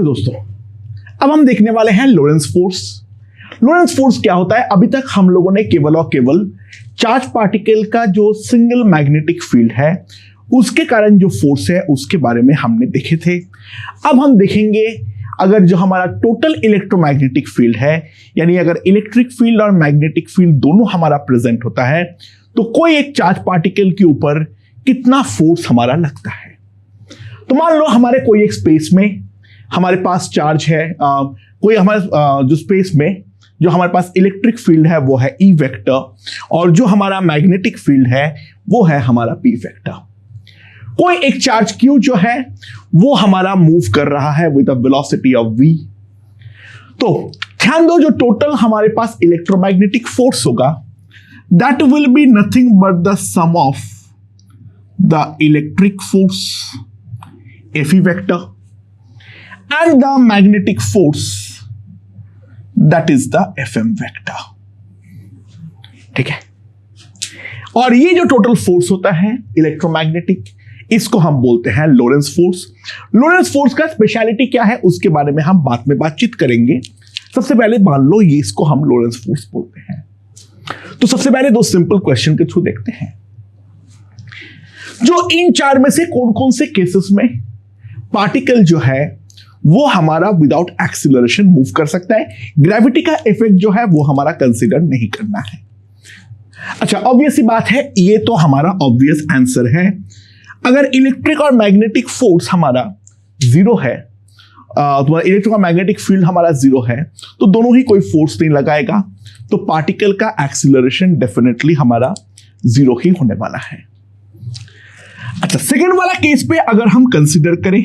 Okay दोस्तों, अब हम देखने वाले हैं लोरेंस फोर्स। लोरेंस फोर्स क्या होता है? अभी तक हम लोगों ने केवल और केवल चार्ज पार्टिकल का जो सिंगल मैग्नेटिक फील्ड है उसके कारण जो फोर्स है उसके बारे में हमने देखे थे। अब हम देखेंगे अगर जो हमारा टोटल इलेक्ट्रोमैग्नेटिक फील्ड है, यानी अगर इलेक्ट्रिक फील्ड और मैग्नेटिक फील्ड दोनों हमारा प्रेजेंट होता है तो कोई एक चार्ज पार्टिकल के ऊपर कितना फोर्स हमारा लगता है। तो मान लो हमारे कोई एक स्पेस में हमारे पास चार्ज है, कोई हमारे जो स्पेस में जो हमारे पास इलेक्ट्रिक फील्ड है वो है ई वेक्टर, और जो हमारा मैग्नेटिक फील्ड है वो है हमारा पी वेक्टर। कोई एक चार्ज क्यू जो है वो हमारा मूव कर रहा है with a velocity of v। तो ध्यान दो, जो टोटल हमारे पास इलेक्ट्रोमैग्नेटिक फोर्स होगा that will be nothing but the sum of the electric force Fe vector and the magnetic force that is the Fm vector। ठीक है, और ये जो टोटल फोर्स होता है इलेक्ट्रोमैग्नेटिक, इसको हम बोलते हैं लोरेंस फोर्स। लोरेंस फोर्स का स्पेशलिटी क्या है उसके बारे में हम बाद में बातचीत करेंगे। सबसे पहले मान लो ये इसको हम लोरेंस फोर्स बोलते हैं। तो सबसे पहले दो सिंपल क्वेश्चन के थ्रू देखते हैं, जो इन चार में से कौन कौन से केसेस में पार्टिकल जो है वो हमारा विदाउट एक्सीलरेशन मूव कर सकता है। ग्रेविटी का इफेक्ट जो है वो हमारा कंसीडर नहीं करना है। अच्छा, ऑब्वियस ही बात है, ये तो हमारा ऑब्वियस आंसर है। अगर इलेक्ट्रिक और मैग्नेटिक फोर्स हमारा जीरो है, तो इलेक्ट्रिक और मैग्नेटिक फील्ड हमारा जीरो है, तो दोनों ही कोई फोर्स नहीं लगाएगा, तो पार्टिकल का एक्सीलरेशन डेफिनेटली हमारा जीरो ही होने वाला है। अच्छा, सेकेंड वाला केस पे अगर हम कंसीडर करें,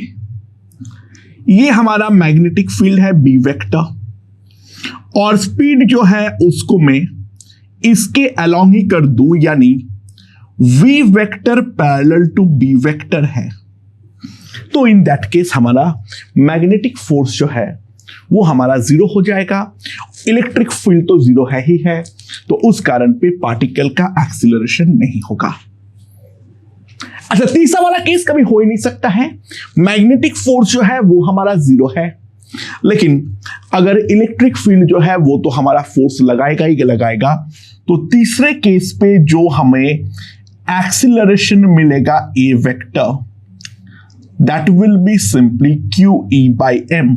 ये हमारा मैग्नेटिक फील्ड है बी वेक्टर, और स्पीड जो है उसको मैं इसके अलोंग ही कर दूं, यानी V vector parallel to B vector है। तो इन दैट केस हमारा मैग्नेटिक फोर्स जो है वो हमारा जीरो हो जाएगा। इलेक्ट्रिक फील्ड तो जीरो है ही है, तो उस कारण पे पार्टिकल का एक्सीलरेशन नहीं होगा। अच्छा, तीसरा वाला केस कभी हो ही नहीं सकता है। मैग्नेटिक फोर्स जो है वो हमारा जीरो है, लेकिन अगर इलेक्ट्रिक फील्ड जो है वो तो हमारा फोर्स लगाएगा ही लगाएगा। तो तीसरे केस पे जो हमें एक्सीलरेशन मिलेगा a vector, that will be simply Q E by M.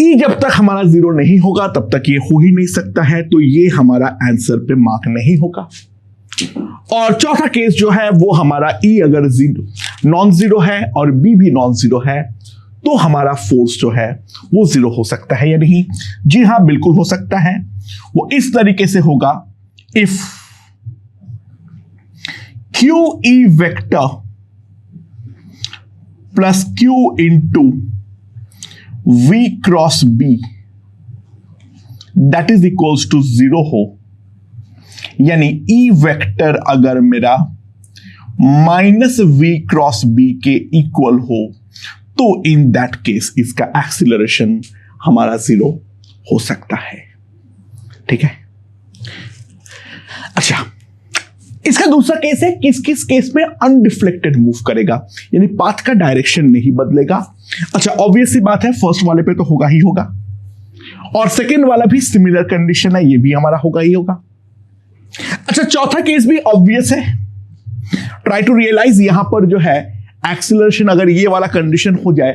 E जब तक हमारा जीरो नहीं होगा तब तक ये हो ही नहीं सकता है, तो ये हमारा आंसर पे मार्क नहीं होगा। और चौथा केस जो है वो हमारा ई अगर नॉन जीरो है और बी भी नॉन जीरो है तो हमारा फोर्स जो है वो जीरो हो सकता है या नहीं? जी हां, बिल्कुल हो सकता है। वो इस तरीके से होगा, if Q E vector plus Q into we cross B that is equals to zero हो, यानी ई वेक्टर अगर मेरा माइनस वी क्रॉस बी के इक्वल हो तो इन दैट केस इसका एक्सीलरेशन हमारा जीरो हो सकता है। ठीक है, अच्छा, इसका दूसरा केस है, किस किस केस में अनडिफ्लेक्टेड मूव करेगा, यानी पाथ का डायरेक्शन नहीं बदलेगा। अच्छा, ऑब्वियस सी बात है, फर्स्ट वाले पे तो होगा ही होगा, और सेकेंड वाला भी सिमिलर कंडीशन है, ये भी हमारा होगा ही होगा। अच्छा, चौथा केस भी ऑब्वियस है। ट्राई टू रियलाइज, यहां पर जो है एक्सीलरेशन अगर ये वाला कंडीशन हो जाए,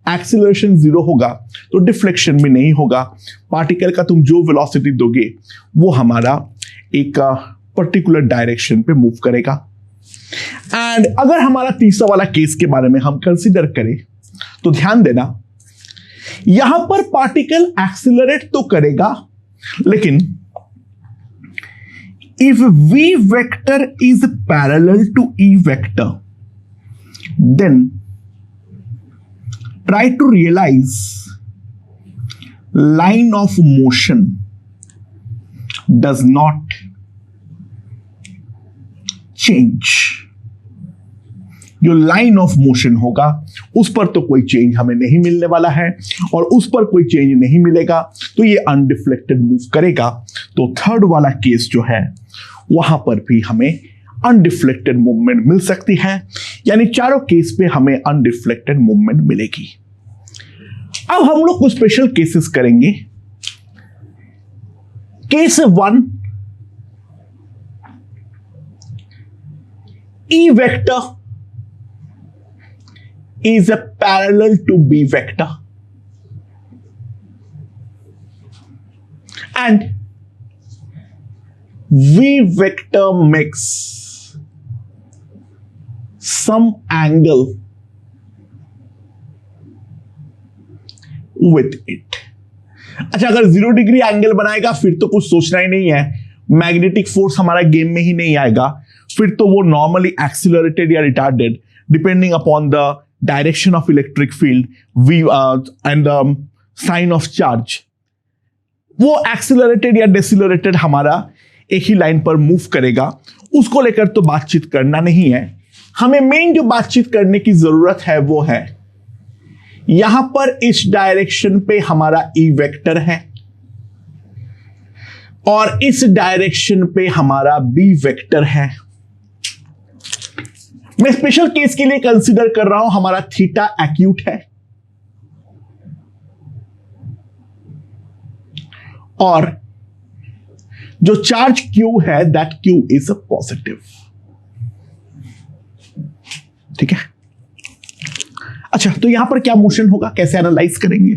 एक्सीलरेशन जीरो होगा तो डिफ्लेक्शन भी नहीं होगा। पार्टिकल का तुम जो वेलोसिटी दोगे वो हमारा एक पर्टिकुलर डायरेक्शन पे मूव करेगा। एंड अगर हमारा तीसरा वाला केस के बारे में हम कंसीडर करें तो ध्यान देना, यहां पर पार्टिकल एक्सीलरेट तो करेगा, लेकिन if v vector is parallel to e vector, then try to realize line of motion does not change। जो लाइन ऑफ मोशन होगा उस पर तो कोई चेंज हमें नहीं मिलने वाला है, और उस पर कोई चेंज नहीं मिलेगा तो ये अनडिफ्लेक्टेड मूव करेगा। तो थर्ड वाला केस जो है वहां पर भी हमें अनडिफ्लेक्टेड मूवमेंट मिल सकती है, यानी चारों केस पे हमें अनडिफ्लेक्टेड मूवमेंट मिलेगी। अब हम लोग कुछ स्पेशल केसेस करेंगे। Case 1, E vector is a parallel to B vector and V vector makes some angle with it। अच्छा, अगर 0 डिग्री एंगल बनाएगा फिर तो कुछ सोचना ही नहीं है, मैग्नेटिक फोर्स हमारा गेम में ही नहीं आएगा, फिर तो वो नॉर्मली एक्सिलरेटेड या retarded depending upon the direction of electric field V and the sign of charge, वो एक्सिलरेटेड या डिसिलरेटेड हमारा एक ही लाइन पर मूव करेगा। उसको लेकर तो बातचीत करना नहीं है। हमें मेन जो बातचीत करने की जरूरत है वो है यहां पर इस डायरेक्शन पे हमारा ई वेक्टर है और इस डायरेक्शन पे हमारा बी वेक्टर है। मैं स्पेशल केस के लिए कंसीडर कर रहा हूं हमारा थीटा एक्यूट है और जो चार्ज Q है that Q is a positive. ठीक है। अच्छा, तो यहां पर क्या मोशन होगा, कैसे एनालाइज करेंगे?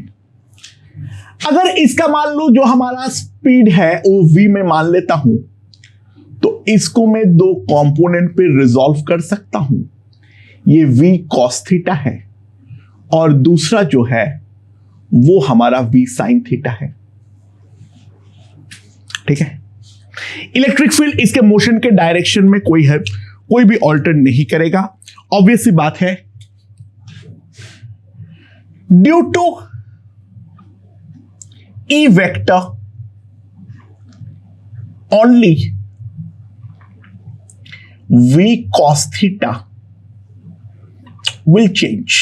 अगर इसका मान लो जो हमारा स्पीड है वो v में मान लेता हूं तो इसको मैं 2 कंपोनेंट पे रिजॉल्व कर सकता हूं। ये v cos थीटा है और दूसरा जो है वो हमारा v sin थीटा है। ठीक है। इलेक्ट्रिक फील्ड इसके मोशन के डायरेक्शन में कोई भी ऑल्टर नहीं करेगा। ऑब्वियस सी बात है, due to E vector only V cos theta will change।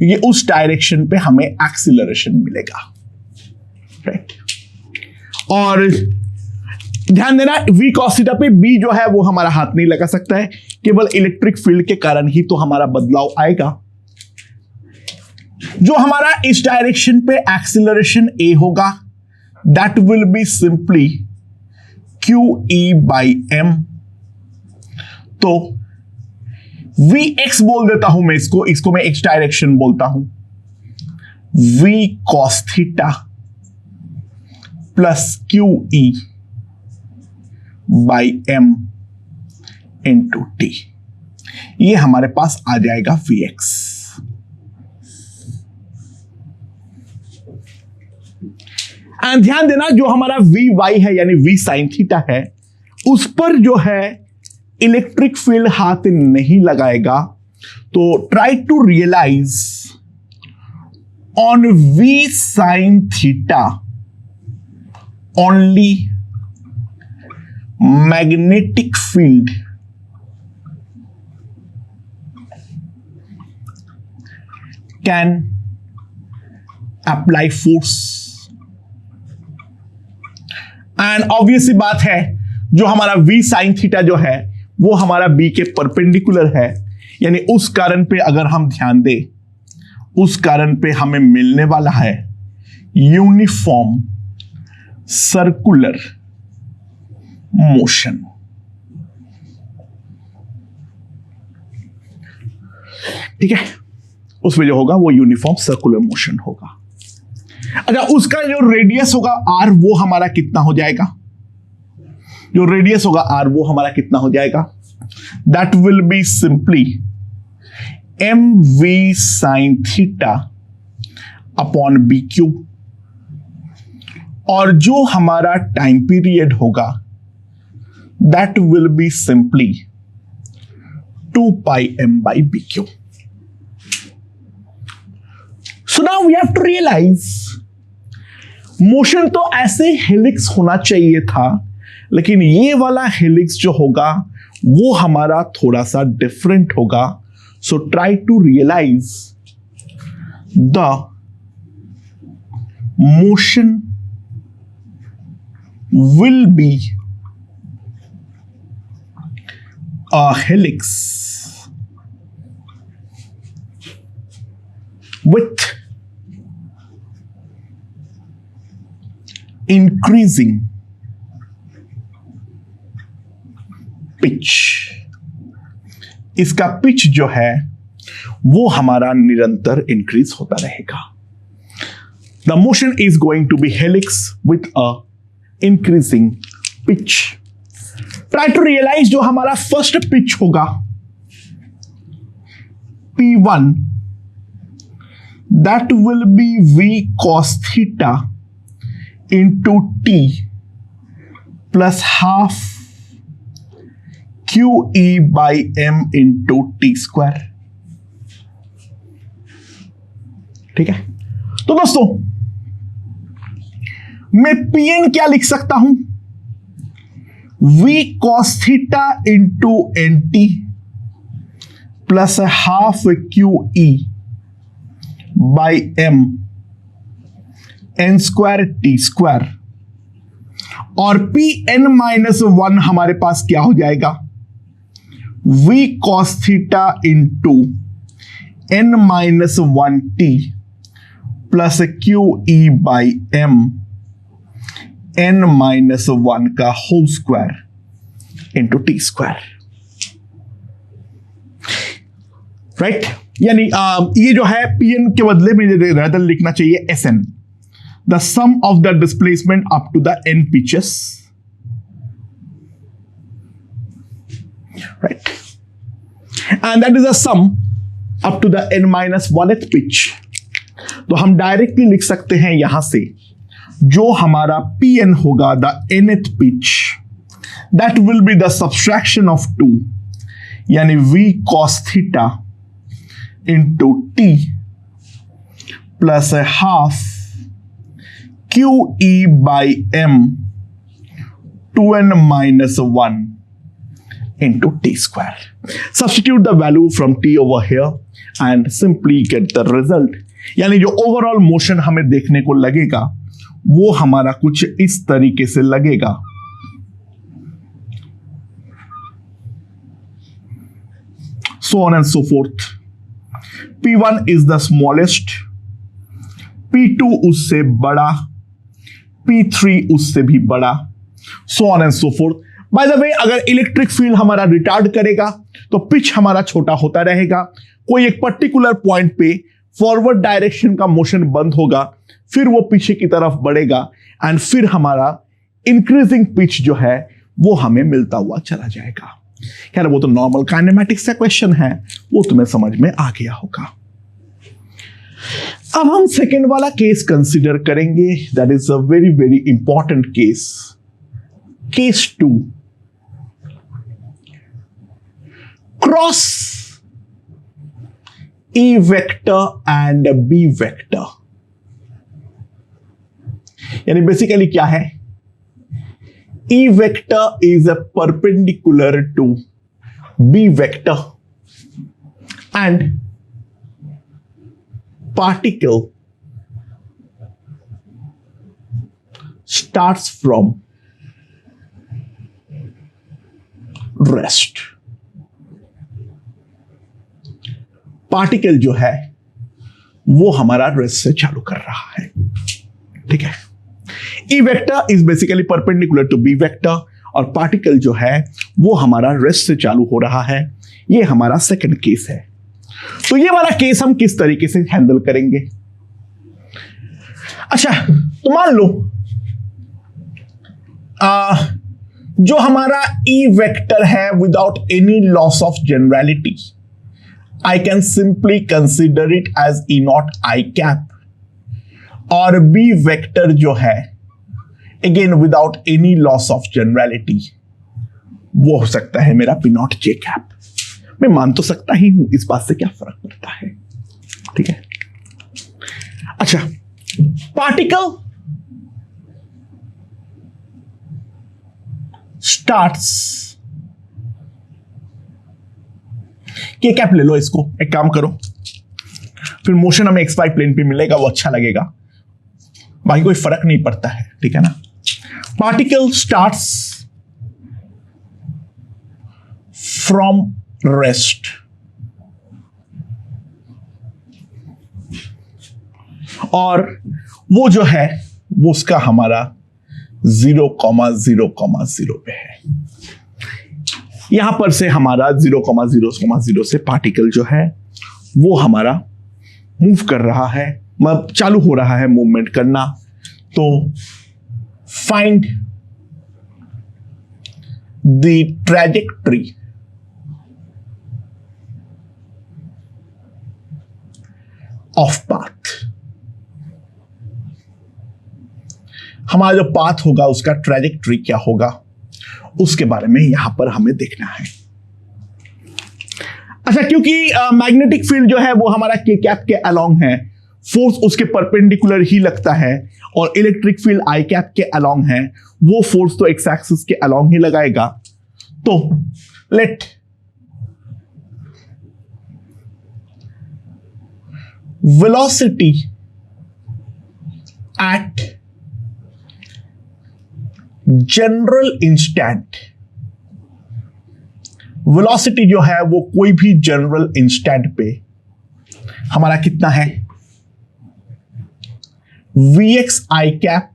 ये उस डायरेक्शन पे हमें एक्सिलरेशन मिलेगा, राइट। और ध्यान देना, V cos theta पे B जो है वो हमारा हाथ नहीं लगा सकता है, केवल इलेक्ट्रिक फील्ड के कारण ही तो हमारा बदलाव आएगा। जो हमारा इस डायरेक्शन पे एक्सिलरेशन ए होगा that will be simply QE/m। तो Vx बोल देता हूं मैं इसको मैं x डायरेक्शन बोलता हूं, V cos theta plus QE/m into t, ये हमारे पास आ जाएगा Vx। एंड ध्यान देना, जो हमारा Vy है यानी V sin थीटा है उस पर जो है इलेक्ट्रिक फील्ड हाथ नहीं लगाएगा। तो try to realise on V sin theta only magnetic field can apply force. And obvious सी बात है, जो हमारा V sin थीटा जो है वो हमारा B के परपेंडिकुलर है, यानी उस कारण पे अगर हम ध्यान दें, उस कारण पे हमें मिलने वाला है यूनिफॉर्म सर्कुलर मोशन। ठीक है, उसमें जो होगा वो यूनिफॉर्म सर्कुलर मोशन होगा। अच्छा, उसका जो रेडियस होगा r वो हमारा कितना हो जाएगा? जो रेडियस होगा r वो हमारा कितना हो जाएगा? That will be simply mv sin theta upon bq, और जो हमारा टाइम पीरियड होगा that will be simply 2πm/bq। So now we have to realise, motion तो ऐसे हेलिक्स होना चाहिए था, लेकिन ये वाला हेलिक्स जो होगा वो हमारा थोड़ा सा डिफरेंट होगा। So try to realise the motion will be a helix with increasing pitch. इसका पिच जो है वो हमारा निरंतर इंक्रीज होता रहेगा. The motion is going to be helix with a increasing pitch. Try to realise जो हमारा फर्स्ट पिच होगा P1, that will be V cos theta into T plus half QE by M into T square. ठीक है. तो दोस्तों मैं Pn क्या लिख सकता हूं? V cos theta into NT plus half QE by M n square T square. और Pn minus 1 हमारे पास क्या हो जाएगा? V cos theta into n minus 1t plus QE by M n minus 1 का whole square into T square. Right यानी ये जो है Pn के बदले में rather लिखना चाहिए Sn, the sum of the displacement up to the n pitches. Right, and that is a sum up to the n minus 1th pitch. तो हम डायरेक्टली लिख सकते हैं यहां से जो हमारा Pn होगा the nth pitch, that will be the subtraction of 2 यानी V cos theta into T plus a half QE by M 2n minus 1 into T square. Substitute the value from T over here and simply get the result. यानी जो overall motion हमें देखने को लगेगा वो हमारा कुछ इस तरीके से लगेगा. So on and so forth. P1 is the smallest, P2 उससे बड़ा, P3 उससे भी बड़ा, so on and so forth. By the way, अगर इलेक्ट्रिक फील्ड हमारा रिटार्ड करेगा तो पिच हमारा छोटा होता रहेगा. कोई एक पर्टिकुलर पॉइंट पे फॉरवर्ड डायरेक्शन का मोशन बंद होगा, फिर वो पीछे की तरफ बढ़ेगा एंड फिर हमारा इंक्रीजिंग पिच जो है वो हमें मिलता हुआ चला जाएगा. यार वो तो नॉर्मल काइनेमेटिक्स का क्वेश्चन है, वो तुम्हें समझ में आ गया होगा. अब हम सेकेंड वाला केस कंसीडर करेंगे. That is a very very important case. Case 2, cross E vector and B vector. यानी बेसिकली क्या है? E vector is a perpendicular to B vector and particle starts from rest. Particle जो है वो हमारा rest से चालू कर रहा है. ठीक है. E vector is basically perpendicular to B vector और पार्टिकल जो है वो हमारा रेस्ट से चालू हो रहा है. ये हमारा सेकंड केस है. तो ये वाला केस हम किस तरीके से हैंडल करेंगे? अच्छा, तो मान लो जो हमारा E वेक्टर है without any loss of generality, I can simply consider it as E naught I cap. और B वेक्टर जो है again without any loss of generality वो हो सकता है मेरा P naught J cap. मैं मान तो सकता ही हूं, इस बात से क्या फर्क पड़ता है. ठीक है. अच्छा, पार्टिकल स्टार्ट्स, के कैप ले लो, इसको एक काम करो, फिर मोशन हमें एक्स वाई प्लेन पे मिलेगा, वो अच्छा लगेगा, बाकी कोई फर्क नहीं पड़ता है. ठीक है ना. Particle starts from rest. और वो जो है वो उसका हमारा 0,0,0 पे है। यहां पर से हमारा 0,0,0 से पार्टिकल जो है वो हमारा मूव कर रहा है, मतलब चालू हो रहा है मूवमेंट करना। तो find the trajectory of path. हमारा जो पाथ होगा उसका ट्रैजेक्टरी क्या होगा उसके बारे में यहां पर हमें देखना है। अच्छा, क्योंकि मैग्नेटिक फील्ड जो है वो हमारा के कैप के अलोंग है, फोर्स उसके परपेंडिकुलर ही लगता है, और इलेक्ट्रिक फील्ड आई कैप के अलोंग है, वो फोर्स तो एक्स एक्सिस के अलोंग ही लगाएगा। तो let velocity at general instant, velocity जो है वो कोई भी जनरल इंस्टेंट पे हमारा कितना है, Vx I cap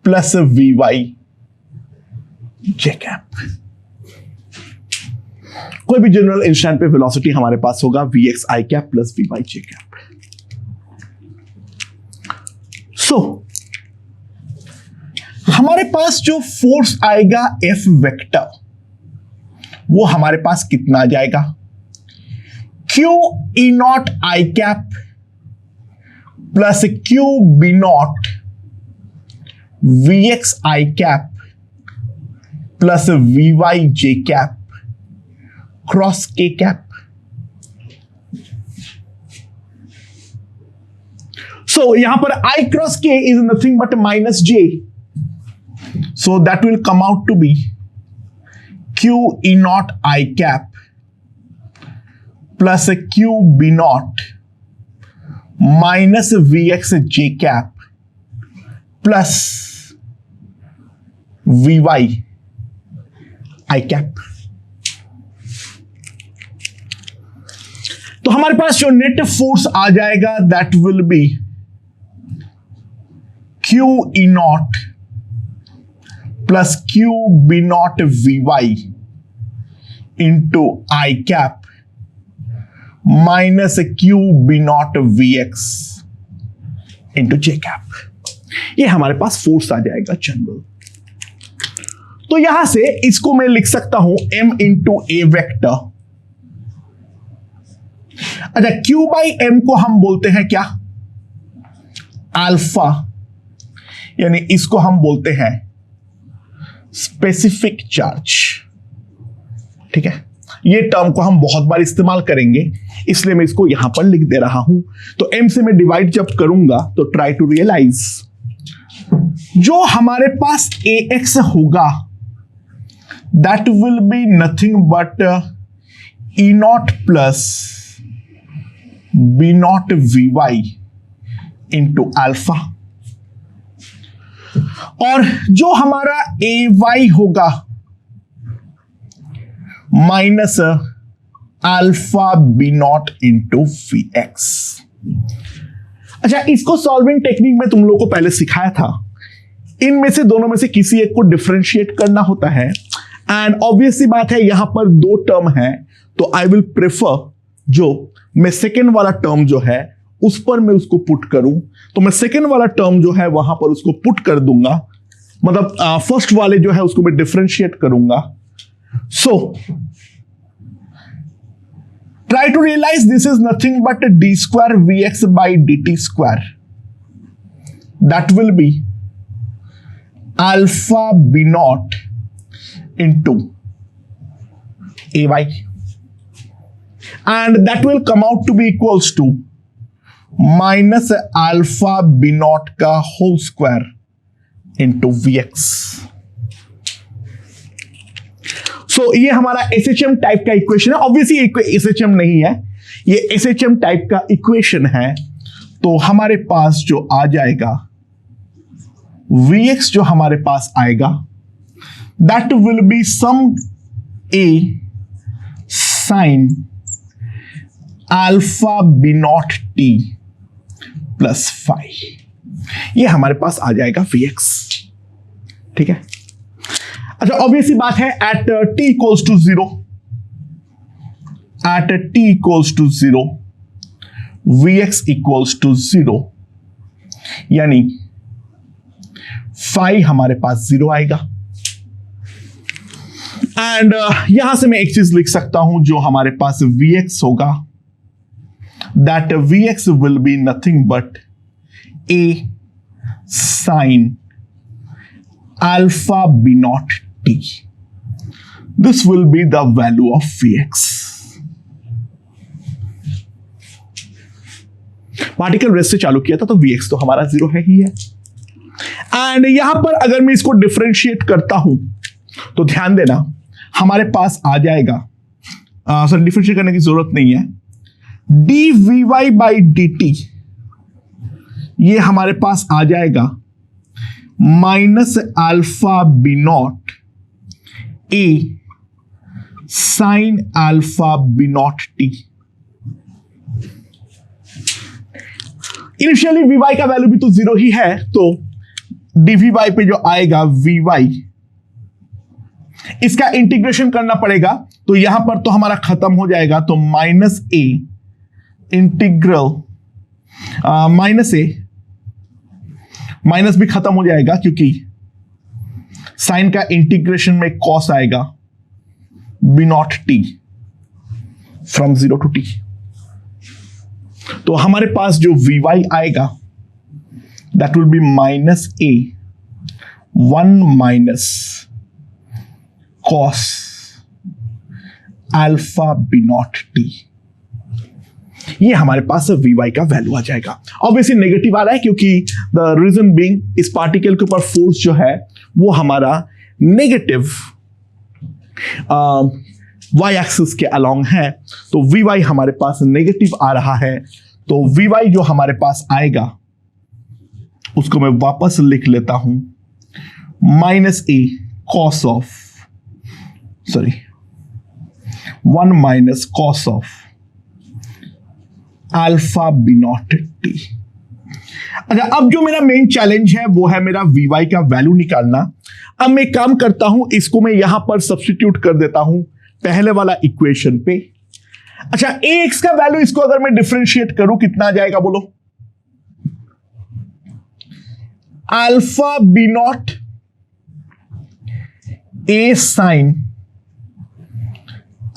plus Vy J cap. कोई भी जनरल इंस्टेंट पे वेलोसिटी हमारे पास होगा Vx I cap plus Vy J cap. So हमारे पास जो फोर्स आएगा F वेक्टर वो हमारे पास कितना आ जाएगा, Q E naught I cap plus Q B naught Vx I cap plus Vy J cap cross K cap. So यहां पर I cross K is nothing but minus J, so that will come out to be Q E naught I cap plus Q B naught minus Vx J cap plus Vy I cap। तो हमारे पास जो net force आ जाएगा that will B Q E naught plus Q B naught Vy into I cap minus Q B naught Vx into J cap। ये हमारे पास force आ जाएगा general. तो यहां से इसको मैं लिख सकता हूं M into A वेक्टर। अच्छा, Q by M को हम बोलते हैं क्या, अल्फा, यानी इसको हम बोलते हैं स्पेसिफिक चार्ज। ठीक है, ये टर्म को हम बहुत बार इस्तेमाल करेंगे इसलिए मैं इसको यहां पर लिख दे रहा हूं। तो m से मैं डिवाइड जब करूंगा तो ट्राई टू रियलाइज जो हमारे पास ax होगा that will be nothing but E not plus B not Vy into alpha, और जो हमारा ay होगा minus alpha B not into Vx। अच्छा, इसको सॉल्विंग टेक्निक में तुम लोगों को पहले सिखाया था। इनमें से दोनों में से किसी एक को डिफरेंशिएट करना होता है, एंड ऑब्वियसली बात है यहां पर दो टर्म है, तो आई विल प्रेफर जो मैं सेकेंड वाला टर्म जो है उस पर मैं उसको पुट करूं, तो मैं सेकेंड वाला टर्म जो है वहां पर उसको पुट कर दूंगा, मतलब फर्स्ट वाले जो है उसको मैं डिफरेंशिएट करूंगा। So try to realise this is nothing but d square Vx by dt square, that will be alpha B not into ay, and that will come out to be equals to minus alpha B naught का whole square into Vx। So ये हमारा SHM type का equation है। Obviously ये SHM नहीं है, ये SHM type का इक्वेशन है। तो हमारे पास जो आ जाएगा Vx जो हमारे पास आएगा that will be some a sine alpha B naught t plus 5, ये हमारे पास आ जाएगा Vx। ठीक है। अच्छा, ऑब्वियसली बात है, at t equals to 0, at t equals to 0 Vx equals to 0, यानी phi हमारे पास 0 आएगा। एंड यहां से मैं एक चीज लिख सकता हूं, जो हमारे पास Vx होगा, that Vx will be nothing but a sin alpha b naught t. This will be the value of Vx. Particle rest से चालू किया था, तो Vx तो हमारा 0 है ही है। एंड यहां पर अगर मैं इसको डिफरेंशिएट करता हूं, तो ध्यान देना, हमारे पास आ जाएगा, सर डिफरेंशिएट करने की जरूरत नहीं है, dvy by dt, ये हमारे पास आ जाएगा minus alpha B naught a sine alpha B naught t. Initially v का वैल्यू भी तो 0 ही है, तो dvy पे जो आएगा vy, इसका इंटीग्रेशन करना पड़ेगा, तो यहां पर तो हमारा खत्म हो जाएगा, तो माइनस ए इंटीग्रल माइनस ए, माइनस भी खत्म हो जाएगा क्योंकि साइन का इंटीग्रेशन में कॉस आएगा b naught t from 0 to t। तो हमारे पास जो vy आएगा, that will be minus a 1 minus cos alpha B naught t, ये हमारे पास vy का वैल्यू आ जाएगा। ऑब्वियसली नेगेटिव आ रहा है क्योंकि द रीजन बीइंग इस पार्टिकल के ऊपर फोर्स जो है वो हमारा नेगेटिव y एक्सिस के अलोंग है, तो vy हमारे पास नेगेटिव आ रहा है, तो vy जो हमारे पास आएगा उसको मैं वापस लिख लेता हूं, minus a cos of, sorry 1 minus cos of alpha B naught t. अच्छा, अब जो मेरा मेन चैलेंज है वो है मेरा vy का वैल्यू निकालना। अब मैं काम करता हूं, इसको मैं यहां पर सब्स्टिट्यूट कर देता हूं पहले वाला इक्वेशन पे। अच्छा, ax का वैल्यू, इसको अगर मैं डिफरेंशिएट करूं, कितना आ जाएगा बोलो? Alpha B naught a sine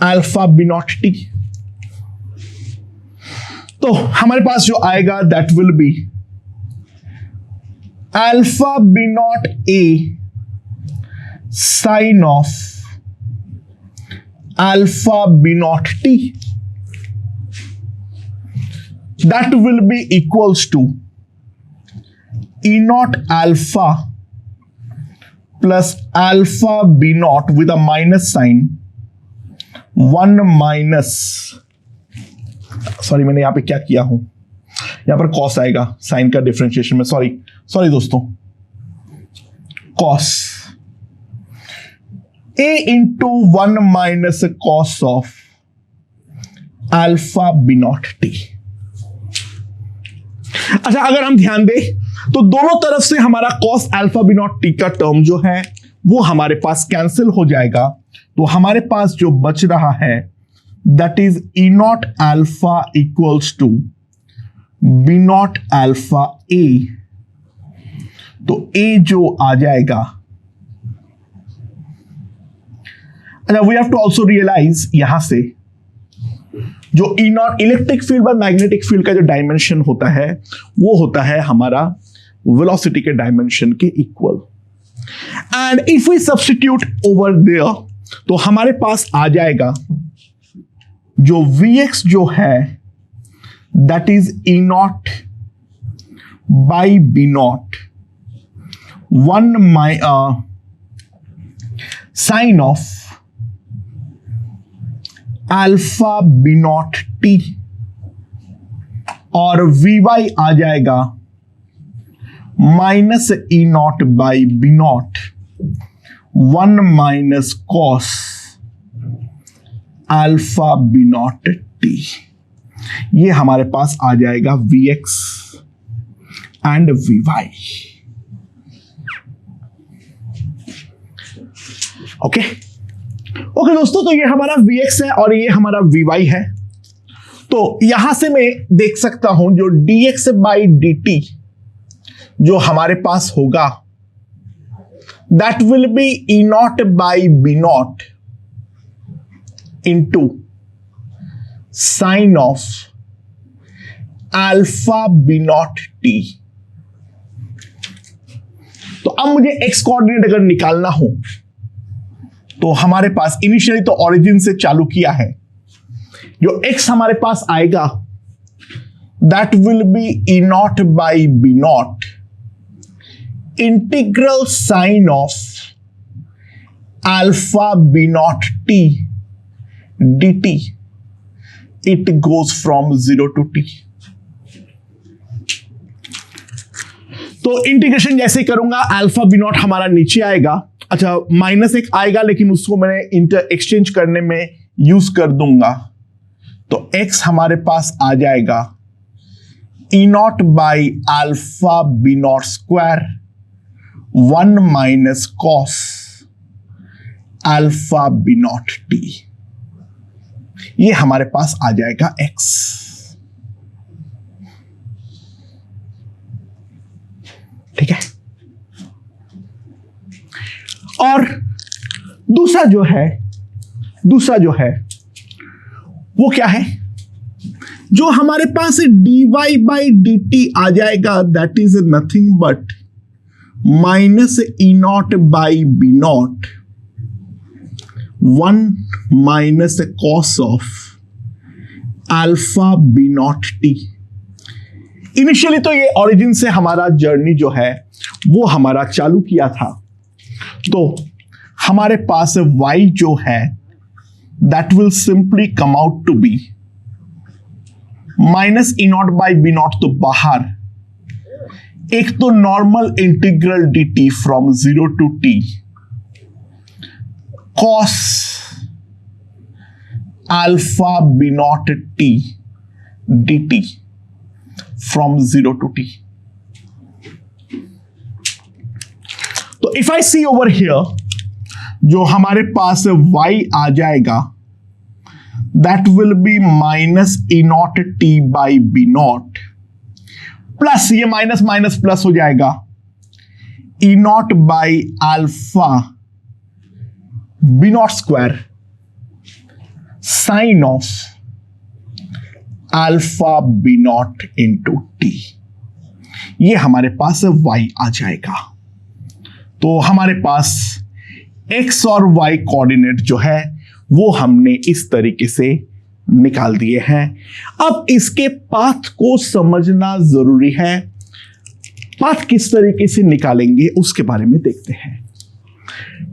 alpha B naught t, तो हमारे पास जो आएगा that will be alpha B naught a sine of alpha B naught t, that will be equals to e naught alpha plus alpha B naught with a minus sine 1 minus, sorry मैंने यहां पे क्या किया हूं, यहां पर cos आएगा sign का डिफरेंशिएशन में, सॉरी दोस्तों, cos a into 1 minus cos of alpha B naught t. अच्छा, अगर हम ध्यान दें तो दोनों तरफ से हमारा cos alpha B naught t का टर्म जो है वो हमारे पास कैंसिल हो जाएगा, तो हमारे पास जो बच रहा है that is E naught alpha equals to B naught alpha A, तो A जो आ जाएगा, अच्छा we have to also realize यहां से जो E naught इलेक्ट्रिक फील्ड और मैग्नेटिक फील्ड का जो डायमेंशन होता है वो होता है हमारा वेलोसिटी के डायमेंशन के equal, and if we substitute over there, तो हमारे पास आ जाएगा जो Vx जो है that is E naught by B naught 1 my sine of alpha B naught t, और Vy आ जाएगा minus E naught by B naught 1 minus cos alpha B naught t, ये हमारे पास आ जाएगा Vx। And Vy। Okay okay दोस्तों, तो ये हमारा Vx है और ये हमारा Vy है। तो यहां से मैं देख सकता हूं जो dx बाई dt जो हमारे पास होगा that will be E naught by B not into sine of alpha B not t। तो अब मुझे x कोऑर्डिनेट अगर निकालना हो तो हमारे पास इनिशियली तो ओरिजिन से चालू किया है, जो x हमारे पास आएगा that will be E naught by B naught integral sine of alpha B not t dt। It goes from 0 to t। तो इंटीग्रेशन जैसे करूंगा अल्फा B नॉट हमारा नीचे आएगा, अच्छा -1 आएगा लेकिन उसको मैंने इंटर एक्सचेंज करने में यूज कर दूंगा, तो x हमारे पास आ जाएगा E naught by alpha B naught square 1 minus cos alpha B not t। ये हमारे पास आ जाएगा x। ठीक है, और दूसरा जो है वो क्या है, जो हमारे पास dy बाई dt आ जाएगा that is nothing but minus E naught by B naught 1 minus cos of alpha B not t। Initially तो ये ओरिजिन से हमारा जर्नी जो है वो हमारा चालू किया था, तो हमारे पास y जो है that will simply come out to be minus E naught by B naught तो बाहर, एक तो नॉर्मल इंटीग्रल dt फ्रॉम 0 to t cos अल्फा B नॉट t dt फ्रॉम 0 to t। तो if I see over here, जो हमारे पास y आ जाएगा that will be minus E naught t by B naught plus ये माइनस माइनस प्लस हो जाएगा E naught by alpha B naught square sine of alpha B not into t। ये हमारे पास y आ जाएगा। तो हमारे पास x और y कोऑर्डिनेट जो है वो हमने इस तरीके से निकाल दिए हैं। अब इसके पाथ को समझना जरूरी है, पाथ किस तरीके से निकालेंगे उसके बारे में देखते हैं।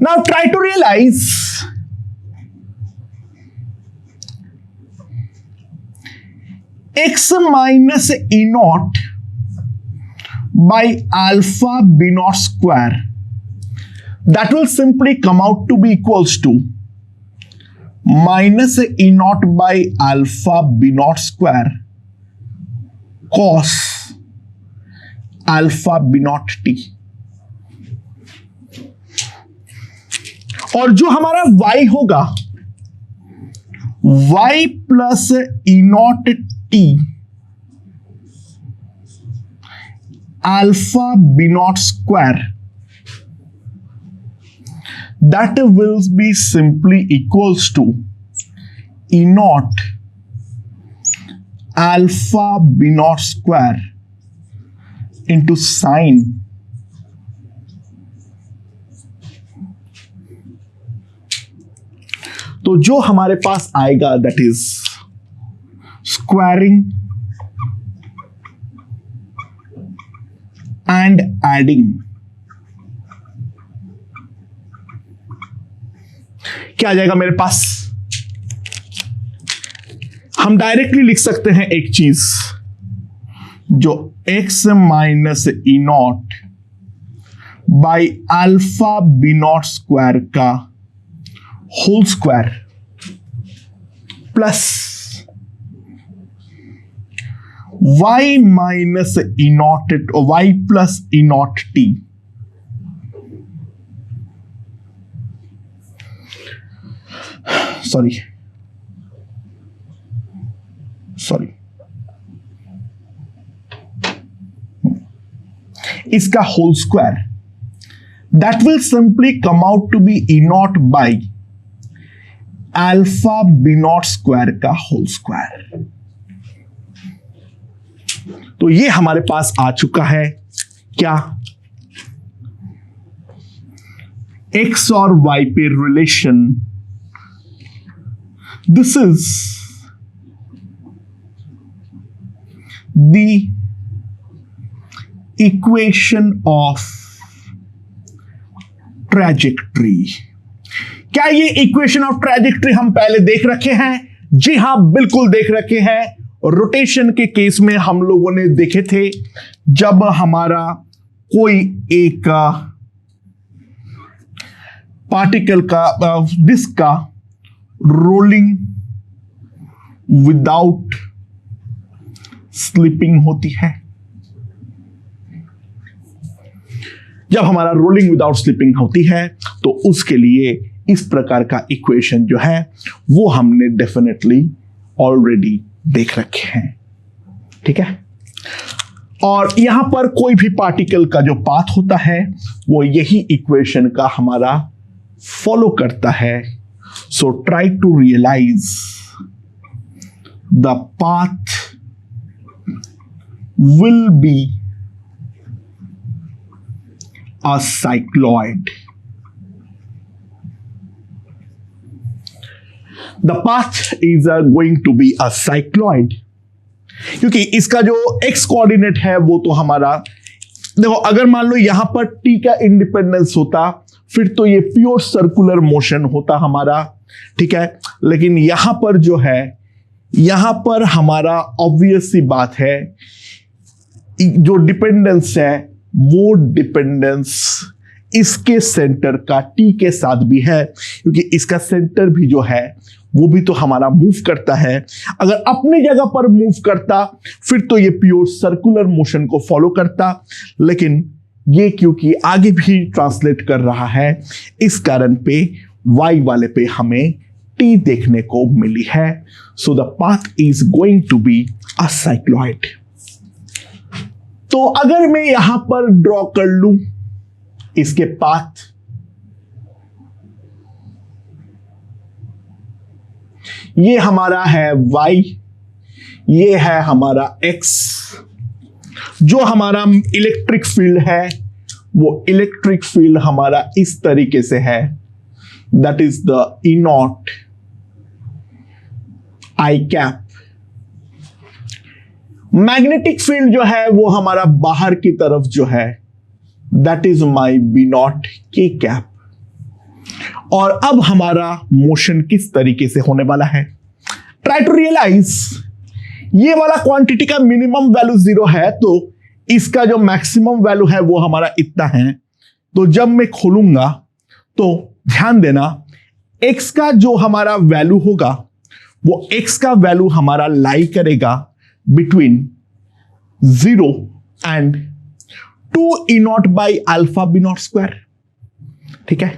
Now try to realise x minus E naught by alpha B naught square that will simply come out to be equals to minus E not by alpha B not square cos alpha B not t। और जो हमारा y होगा y plus E naught t alpha B not square, that will be simply equals to E naught alpha B naught square into sine तो जो हमारे पास आएगा that is squaring and adding। क्या आ जाएगा मेरे पास, हम डायरेक्टली लिख सकते हैं एक चीज, जो x minus E naught by alpha B naught square का whole square plus y minus E naught y plus E naught T. Sorry इसका whole square, that will simply come out to be E naught by alpha B naught square का whole square. तो ये हमारे पास आ चुका है क्या, x और y पे relation. This is the equation of trajectory. क्या ये इक्वेशन ऑफ ट्रैजेक्टरी हम पहले देख रखे हैं? जी हां, बिल्कुल देख रखे हैं। रोटेशन के केस में हम लोगों ने देखे थे, जब हमारा कोई एक पार्टिकल का डिस्क का रोलिंग विदाउट स्लिपिंग होती है, जब हमारा रोलिंग विदाउट स्लिपिंग होती है तो उसके लिए इस प्रकार का इक्वेशन जो है वो हमने डेफिनेटली ऑलरेडी देख रखे हैं। ठीक है, और यहां पर कोई भी पार्टिकल का जो पाथ होता है वो यही इक्वेशन का हमारा फॉलो करता है। So try to realise the path will be a cycloid. The path is going to be a cycloid, क्योंकि इसका जो x कोऑर्डिनेट है वो तो हमारा, देखो अगर मान लो यहां पर t का इंडिपेंडेंस होता फिर तो ये प्योर सर्कुलर मोशन होता हमारा। ठीक है, लेकिन यहां पर जो है, यहां पर हमारा ऑब्वियस सी बात है, जो डिपेंडेंस है वो डिपेंडेंस इसके सेंटर का टी के साथ भी है, क्योंकि इसका सेंटर भी जो है वो भी तो हमारा मूव करता है। अगर अपनी जगह पर मूव करता फिर तो ये प्योर सर्कुलर मोशन को फॉलो करता, लेकिन ये क्योंकि आगे भी ट्रांसलेट कर रहा है इस कारण पे वाई वाले पे हमें टी देखने को मिली है। So the path is going to be a cycloid. तो अगर मैं यहां पर ड्रॉ कर लूं इसके पाथ, ये हमारा है y, ये है हमारा x, जो हमारा इलेक्ट्रिक फील्ड है वो इलेक्ट्रिक फील्ड हमारा इस तरीके से है, that is the e naught i cap. Magnetic field जो है वो हमारा बाहर की तरफ जो है, that is my b naught k cap. और अब हमारा मोशन किस तरीके से होने वाला है, ट्राई टू रियलाइज। ये वाला क्वांटिटी का मिनिमम वैल्यू 0 है, तो इसका जो मैक्सिमम वैल्यू है वो हमारा इतना है। तो जब मैं खोलूंगा तो ध्यान देना, x का जो हमारा वैल्यू होगा वो x का वैल्यू हमारा लाई करेगा between 0 and 2 e naught by alpha B naught square. ठीक है,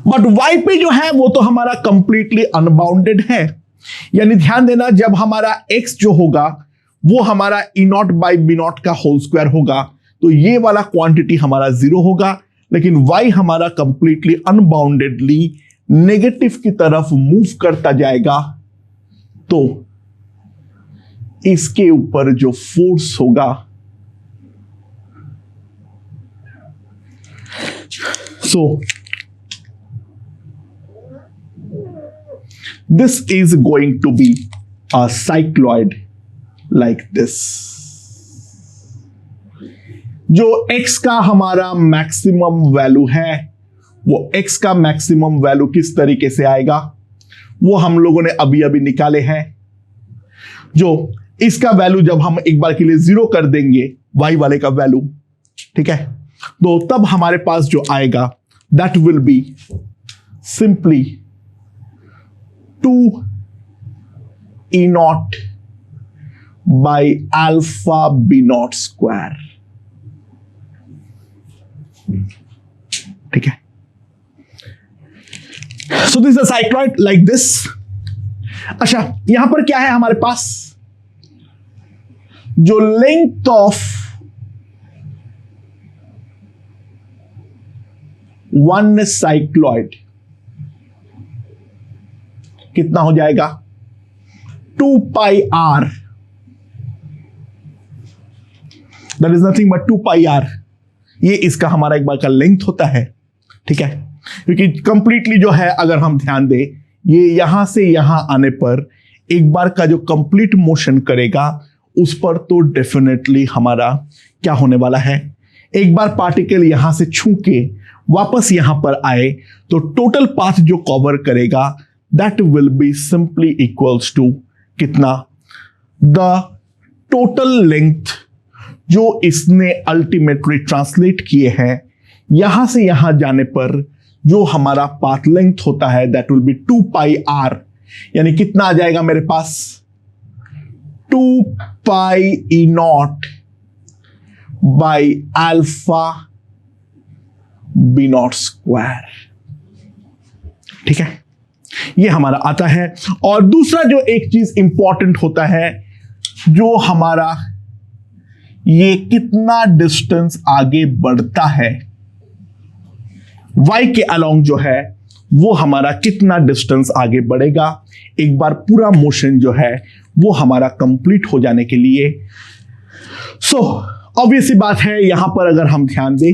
बट y पे जो है वो तो हमारा कंप्लीटली अनबाउंडेड है, यानी ध्यान देना जब हमारा x जो होगा वो हमारा ई नॉट बाई बी नॉट का होल स्क्वायर होगा, तो ये वाला क्वांटिटी हमारा 0 होगा, लेकिन y हमारा कंप्लीटली अनबाउंडेडली नेगेटिव की तरफ मूव करता जाएगा। तो इसके ऊपर जो फोर्स होगा this is going to be a cycloid like this। जो x का हमारा मैक्सिमम वैल्यू है वो x का मैक्सिमम वैल्यू किस तरीके से आएगा वो हम लोगों ने अभी अभी निकाले हैं। जो इसका वैल्यू जब हम एक बार के लिए 0 कर देंगे y वाले का वैल्यू, ठीक है, तो तब हमारे पास जो आएगा that will be simply 2 e naught by alpha B naught square. ठीक है, so this is a cycloid like this. अच्छा, यहां पर क्या है हमारे पास, जो लेंथ ऑफ वन साइक्लॉइड कितना हो जाएगा, 2 pi R, that is nothing but 2 pi R. ये इसका हमारा एक बार का लेंथ होता है। ठीक है, क्योंकि कंप्लीटली जो है अगर हम ध्यान दें, ये यहां से यहां आने पर एक बार का जो कंप्लीट मोशन करेगा उस पर तो डेफिनेटली हमारा क्या होने वाला है, एक बार पार्टिकल यहां से छू के वापस यहां पर आए तो टोटल पाथ जो कवर करेगा that will be simply equals to कितना, द टोटल लेंथ जो इसने अल्टीमेटली ट्रांसलेट किए हैं यहां से यहां जाने पर जो हमारा पाथ लेंथ होता है that will be 2 pi R. यानी कितना आ जाएगा मेरे पास, 2 pi E naught by alpha B naught square. ठीक है, ये हमारा आता है। और दूसरा जो एक चीज इंपॉर्टेंट होता है, जो हमारा ये कितना डिस्टेंस आगे बढ़ता है, y के अलोंग जो है वो हमारा कितना डिस्टेंस आगे बढ़ेगा एक बार पूरा मोशन जो है वो हमारा कंप्लीट हो जाने के लिए। सो ऑब्वियस बात है, यहां पर अगर हम ध्यान दें,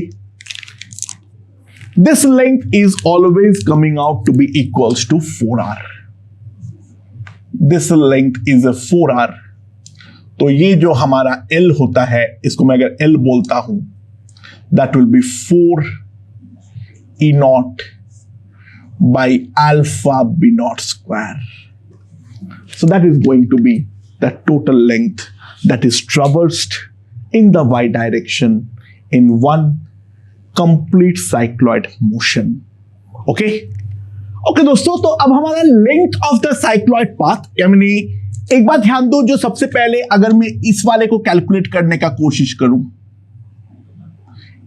this length is always coming out to be equals to 4r। This length is a 4r। तो ये जो हमारा L होता है, इसको मैं अगर L बोलता हूं, that will B 4 E naught by alpha B naught square. So that is going to be the total length that is traversed in the y direction in one complete cycloid motion. Okay? Okay दोस्तों, तो अब हमारा length of the cycloid path, यानी एक बात ध्यान दो, जो सबसे पहले अगर मैं इस वाले को कैलकुलेट करने का कोशिश करूं,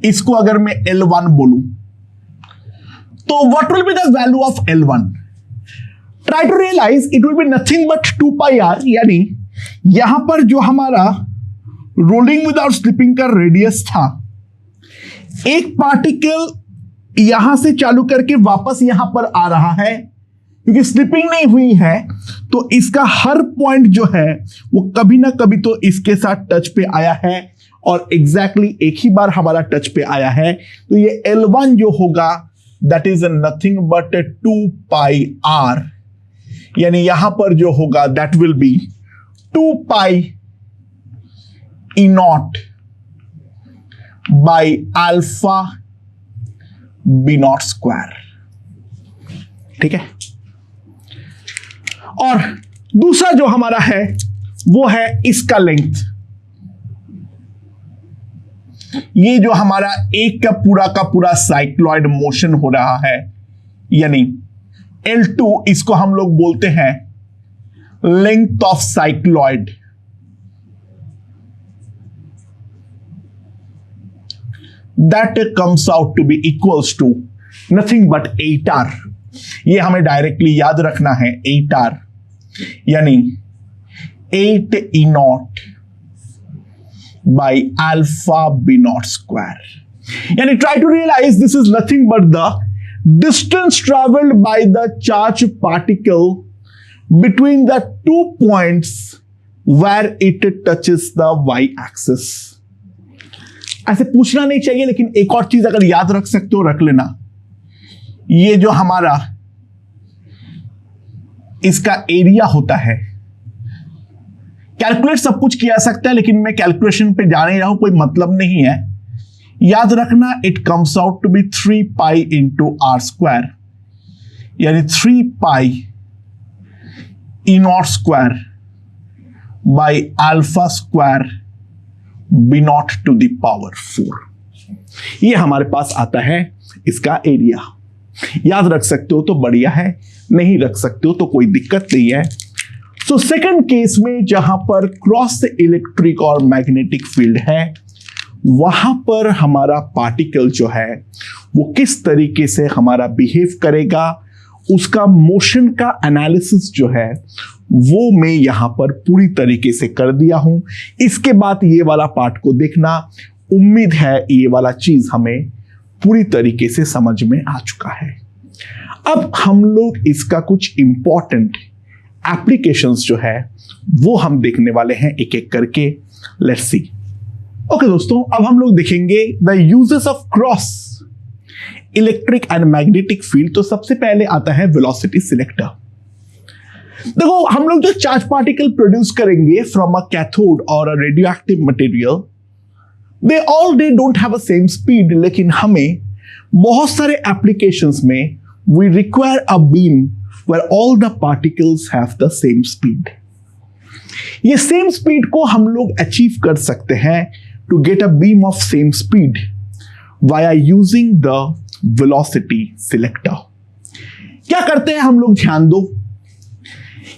इसको अगर मैं L1 बोलूं, तो what will be the value of L1? Try to realize it will be nothing but 2 pi r। यानी यहां पर जो हमारा रोलिंग विदाउट स्लिपिंग का रेडियस था, एक पार्टिकल यहां से चालू करके वापस यहां पर आ रहा है, क्योंकि स्लिपिंग नहीं हुई है तो इसका हर पॉइंट जो है वो कभी ना कभी तो इसके साथ टच पे आया है, और एग्जैक्टली एक ही बार हमारा टच पे आया है। तो ये L1 जो होगा that is nothing but 2 pi r। यानी यहां पर जो होगा that will be 2 pi e naught by alpha b naught square। ठीक है, और दूसरा जो हमारा है वो है इसका लेंथ। ये जो हमारा एक का पूरा साइक्लॉइड मोशन हो रहा है, यानी L2, इसको हम लोग बोलते हैं length of cycloid. That comes out to be equals to nothing but 8r। ये हमें डायरेक्टली याद रखना है, 8r यानी 8 E naught by alpha b naught square। यानी try to realize this is nothing but the distance traveled by the charged particle between the 2 points where it touches the y axis। ऐसे पूछना नहीं चाहिए, लेकिन एक और चीज अगर याद रख सकते हो रख लेना, ये जो हमारा इसका एरिया होता है, कैलकुलेट सब कुछ किया सकता है लेकिन मैं कैलकुलेशन पे जा नहीं रहा हूं, कोई मतलब नहीं है। याद रखना, it comes out to be 3 pi into R square, यानी 3 pi E naught square by alpha square B naught to the power 4। ये हमारे पास आता है इसका एरिया। याद रख सकते हो तो बढ़िया है, नहीं रख सकते हो तो कोई दिक्कत नहीं है। सो सेकंड केस में जहां पर क्रॉस इलेक्ट्रिक और मैग्नेटिक फील्ड है, वहां पर हमारा पार्टिकल जो है वो किस तरीके से हमारा बिहेव करेगा, उसका मोशन का एनालिसिस जो है वो मैं यहां पर पूरी तरीके से कर दिया हूं। इसके बाद ये वाला पार्ट को देखना, उम्मीद है ये वाला चीज हमें पूरी तरीके से समझ में आ चुका है। अब हम लोग इसका कुछ इंपॉर्टेंट एप्लीकेशंस जो है वो हम देखने वाले हैं एक एक करके। Let's see. ओके दोस्तों, अब हम लोग देखेंगे the uses of cross electric and magnetic field. तो सबसे पहले आता है वेलोसिटी सिलेक्टर। देखो, हम लोग जो चार्ज पार्टिकल प्रोड्यूस करेंगे फ्रॉम अ कैथोड और a radioactive material, they don't have a same speed, लेकिन हमें बहुत सारे एप्लीकेशंस में we require a beam where all the particles have the same speed. ये सेम स्पीड को हम लोग अचीव कर सकते हैं to get a beam of same speed via using the velocity selector. क्या करते हैं हम लोग, ध्यान दो।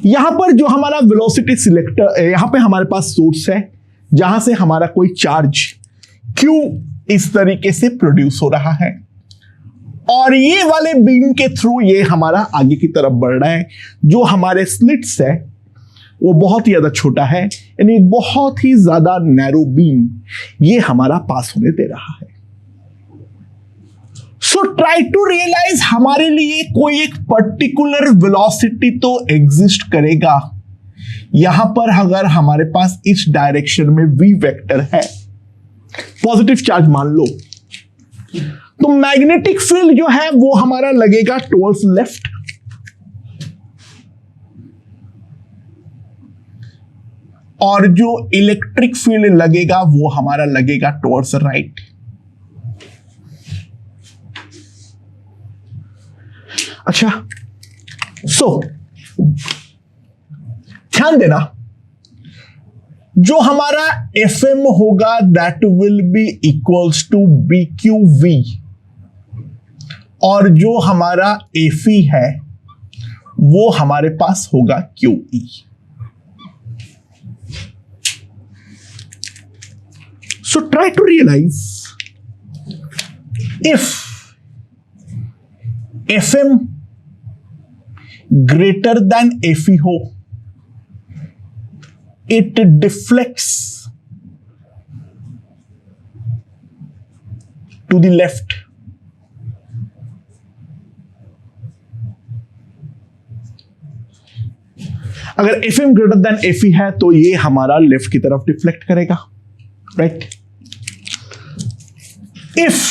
यहां पर जो हमारा वेलोसिटी सिलेक्टर, यहां पे हमारे पास सोर्स है जहां से हमारा कोई चार्ज Q इस तरीके से प्रोड्यूस हो रहा है, और ये वाले बीम के थ्रू ये हमारा आगे की तरफ बढ़ रहा है। जो हमारे स्लिट्स है वो बहुत ही ज्यादा छोटा है, यानी बहुत ही ज्यादा नैरो बीम ये हमारा पास होने दे रहा है। सो ट्राई टू रियलाइज, हमारे लिए कोई एक पर्टिकुलर वेलोसिटी तो एग्जिस्ट करेगा। यहां पर अगर हमारे पास इस डायरेक्शन में v वेक्टर है, पॉजिटिव चार्ज मान लो, तो मैग्नेटिक फील्ड जो है वो हमारा लगेगा टुवर्ड्स लेफ्ट, और जो इलेक्ट्रिक फील्ड लगेगा वो हमारा लगेगा टुवर्ड्स राइट। अच्छा, सो ध्यान देना, जो हमारा FM होगा that will be equals to BQV, और जो हमारा FE है वो हमारे पास होगा QE। So try to realise, if FM greater than FE हो, it deflects to the left। अगर FM greater than FE है तो ये हमारा लेफ्ट की तरफ डिफ्लेक्ट करेगा, right. If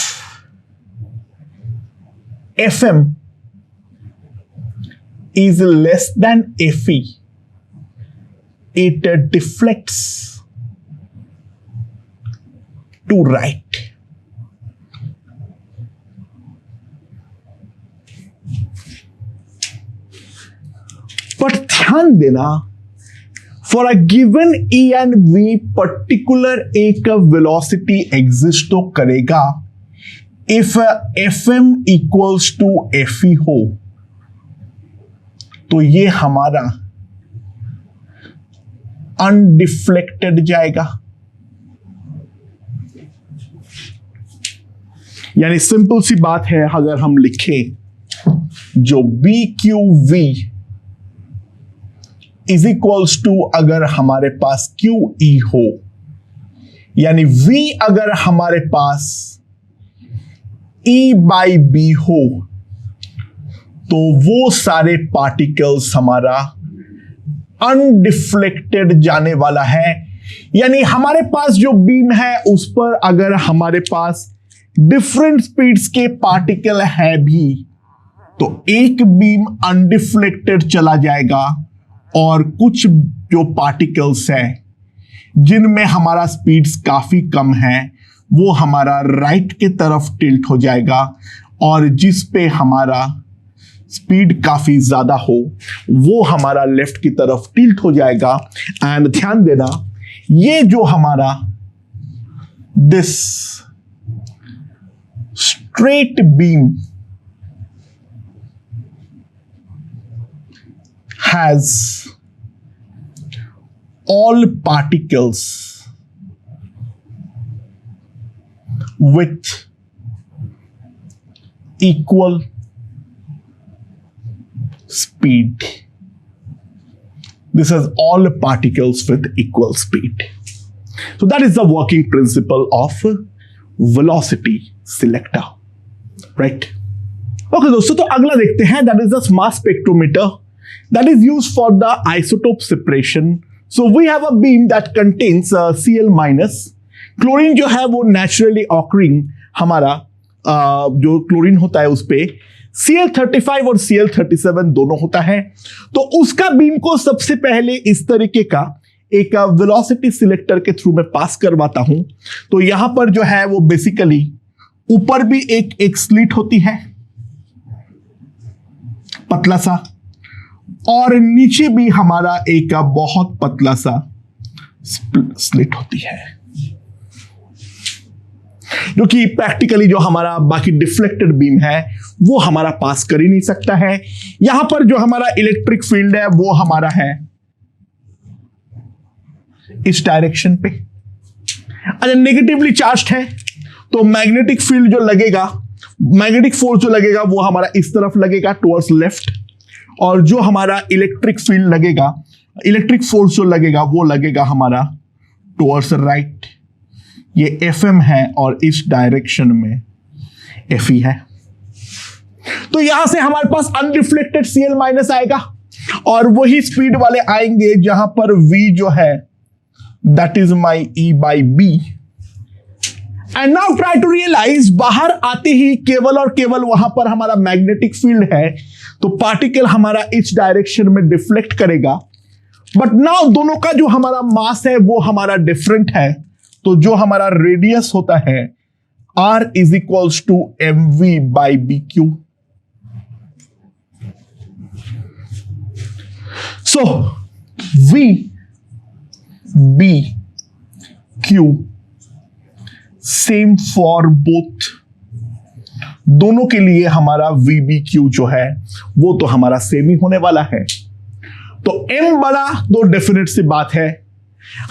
FM is less than FE, it deflects to right। पर ध्यान देना, for a given E and V particular एक वेलोसिटी एग्जिस्ट तो करेगा। If FM equals to FE हो तो ये हमारा अनडिफ्लेक्टेड जाएगा, यानी सिंपल सी बात है, अगर हम लिखें जो BQV इज इक्वल्स टू, अगर हमारे पास QE हो, यानी V अगर हमारे पास E/B हो, तो वो सारे पार्टिकल्स हमारा अनडिफ्लेक्टेड जाने वाला है। यानी हमारे पास जो बीम है उस पर अगर हमारे पास डिफरेंट स्पीड्स के पार्टिकल है भी, तो एक बीम अनडिफ्लेक्टेड चला जाएगा, और कुछ जो पार्टिकल्स है जिनमें हमारा स्पीड्स काफी कम है वो हमारा राइट के तरफ टिल्ट हो जाएगा, और जिस पे हमारा स्पीड काफी ज्यादा हो वो हमारा लेफ्ट की तरफ टिल्ट हो जाएगा। एंड ध्यान देना, ये जो हमारा this straight beam has all particles with equal speed. This is all particles with equal speed. So that is the working principle of velocity selector, right? Okay दोस्तों, तो अगला देखते हैं, that is the mass spectrometer that is used for the isotope separation. So we have a beam that contains Cl minus. Chlorine जो है वो naturally occurring हमारा जो क्लोरीन होता है उस पे Cl35 और Cl37 दोनों होता है। तो उसका बीम को सबसे पहले इस तरीके का एक वेलोसिटी सिलेक्टर के थ्रू में पास करवाता हूं। तो यहां पर जो है वो बेसिकली ऊपर भी एक स्लिट होती है पतला सा, और नीचे भी हमारा एक बहुत पतला सा स्लिट होती है, जो कि प्रैक्टिकली जो हमारा बाकी डिफ्लेक्टेड बीम है वो हमारा पास कर ही नहीं सकता है। यहां पर जो हमारा इलेक्ट्रिक फील्ड है वो हमारा है इस डायरेक्शन पे। अच्छा, नेगेटिवली चार्ज्ड है तो मैग्नेटिक फील्ड जो लगेगा, मैग्नेटिक फोर्स जो लगेगा वो हमारा इस तरफ लगेगा टुवर्ड्स लेफ्ट, और जो हमारा इलेक्ट्रिक फील्ड लगेगा, इलेक्ट्रिक फोर्स जो लगेगा वो लगेगा हमारा टुवर्ड्स राइट। ये Fm है और इस डायरेक्शन में Fe है। तो यहां से हमारे पास अनरिफ्लेक्टेड Cl माइनस आएगा, और वही स्पीड वाले आएंगे जहां पर V जो है that is my E/B। And now try to realise, बाहर आते ही केवल और केवल वहां पर हमारा मैग्नेटिक फील्ड है, तो पार्टिकल हमारा इस डायरेक्शन में डिफ्लेक्ट करेगा। बट नाउ दोनों का जो हमारा मास है वो हमारा डिफरेंट है, तो जो हमारा रेडियस होता है R is equals to mv/bq। So v/bq same for both, दोनों के लिए हमारा v/bq जो है वो तो हमारा सेम ही होने वाला है। तो m बड़ा तो डेफिनेट सी बात है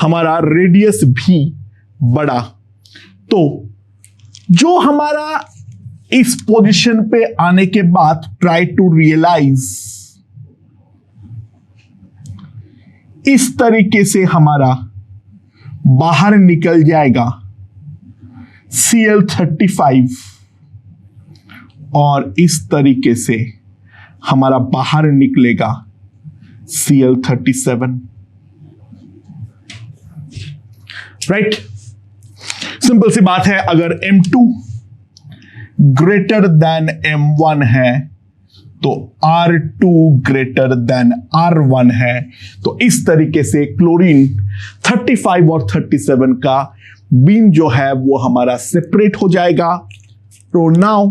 हमारा रेडियस भी बड़ा, तो जो हमारा इस पोजीशन पे आने के बाद ट्राई टू रियलाइज, इस तरीके से हमारा बाहर निकल जाएगा Cl35, और इस तरीके से हमारा बाहर निकलेगा Cl37, राइट। सिंपल सी बात है, अगर M2 ग्रेटर देन M1 है तो R2 ग्रेटर देन R1 है। तो इस तरीके से क्लोरीन 35 और 37 का बीम जो है वो हमारा सेपरेट हो जाएगा। तो now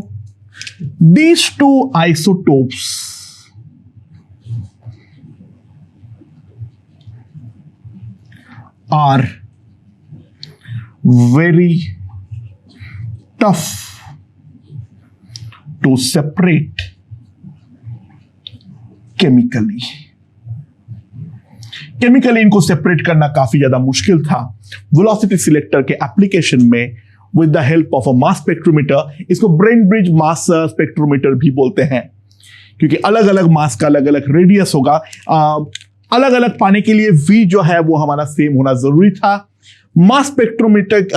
these two isotopes are very tough to separate chemically. Chemically इनको सेपरेट करना काफी ज्यादा मुश्किल था। वेलोसिटी सिलेक्टर के एप्लीकेशन में with the help of a mass spectrometer, इसको ब्रेन ब्रिज मास स्पेक्ट्रोमीटर भी बोलते हैं, क्योंकि अलग अलग मास का अलग अलग रेडियस होगा। अलग अलग पाने के लिए V जो है वो हमारा सेम होना जरूरी था। मास स्पेक्ट्रोमीटर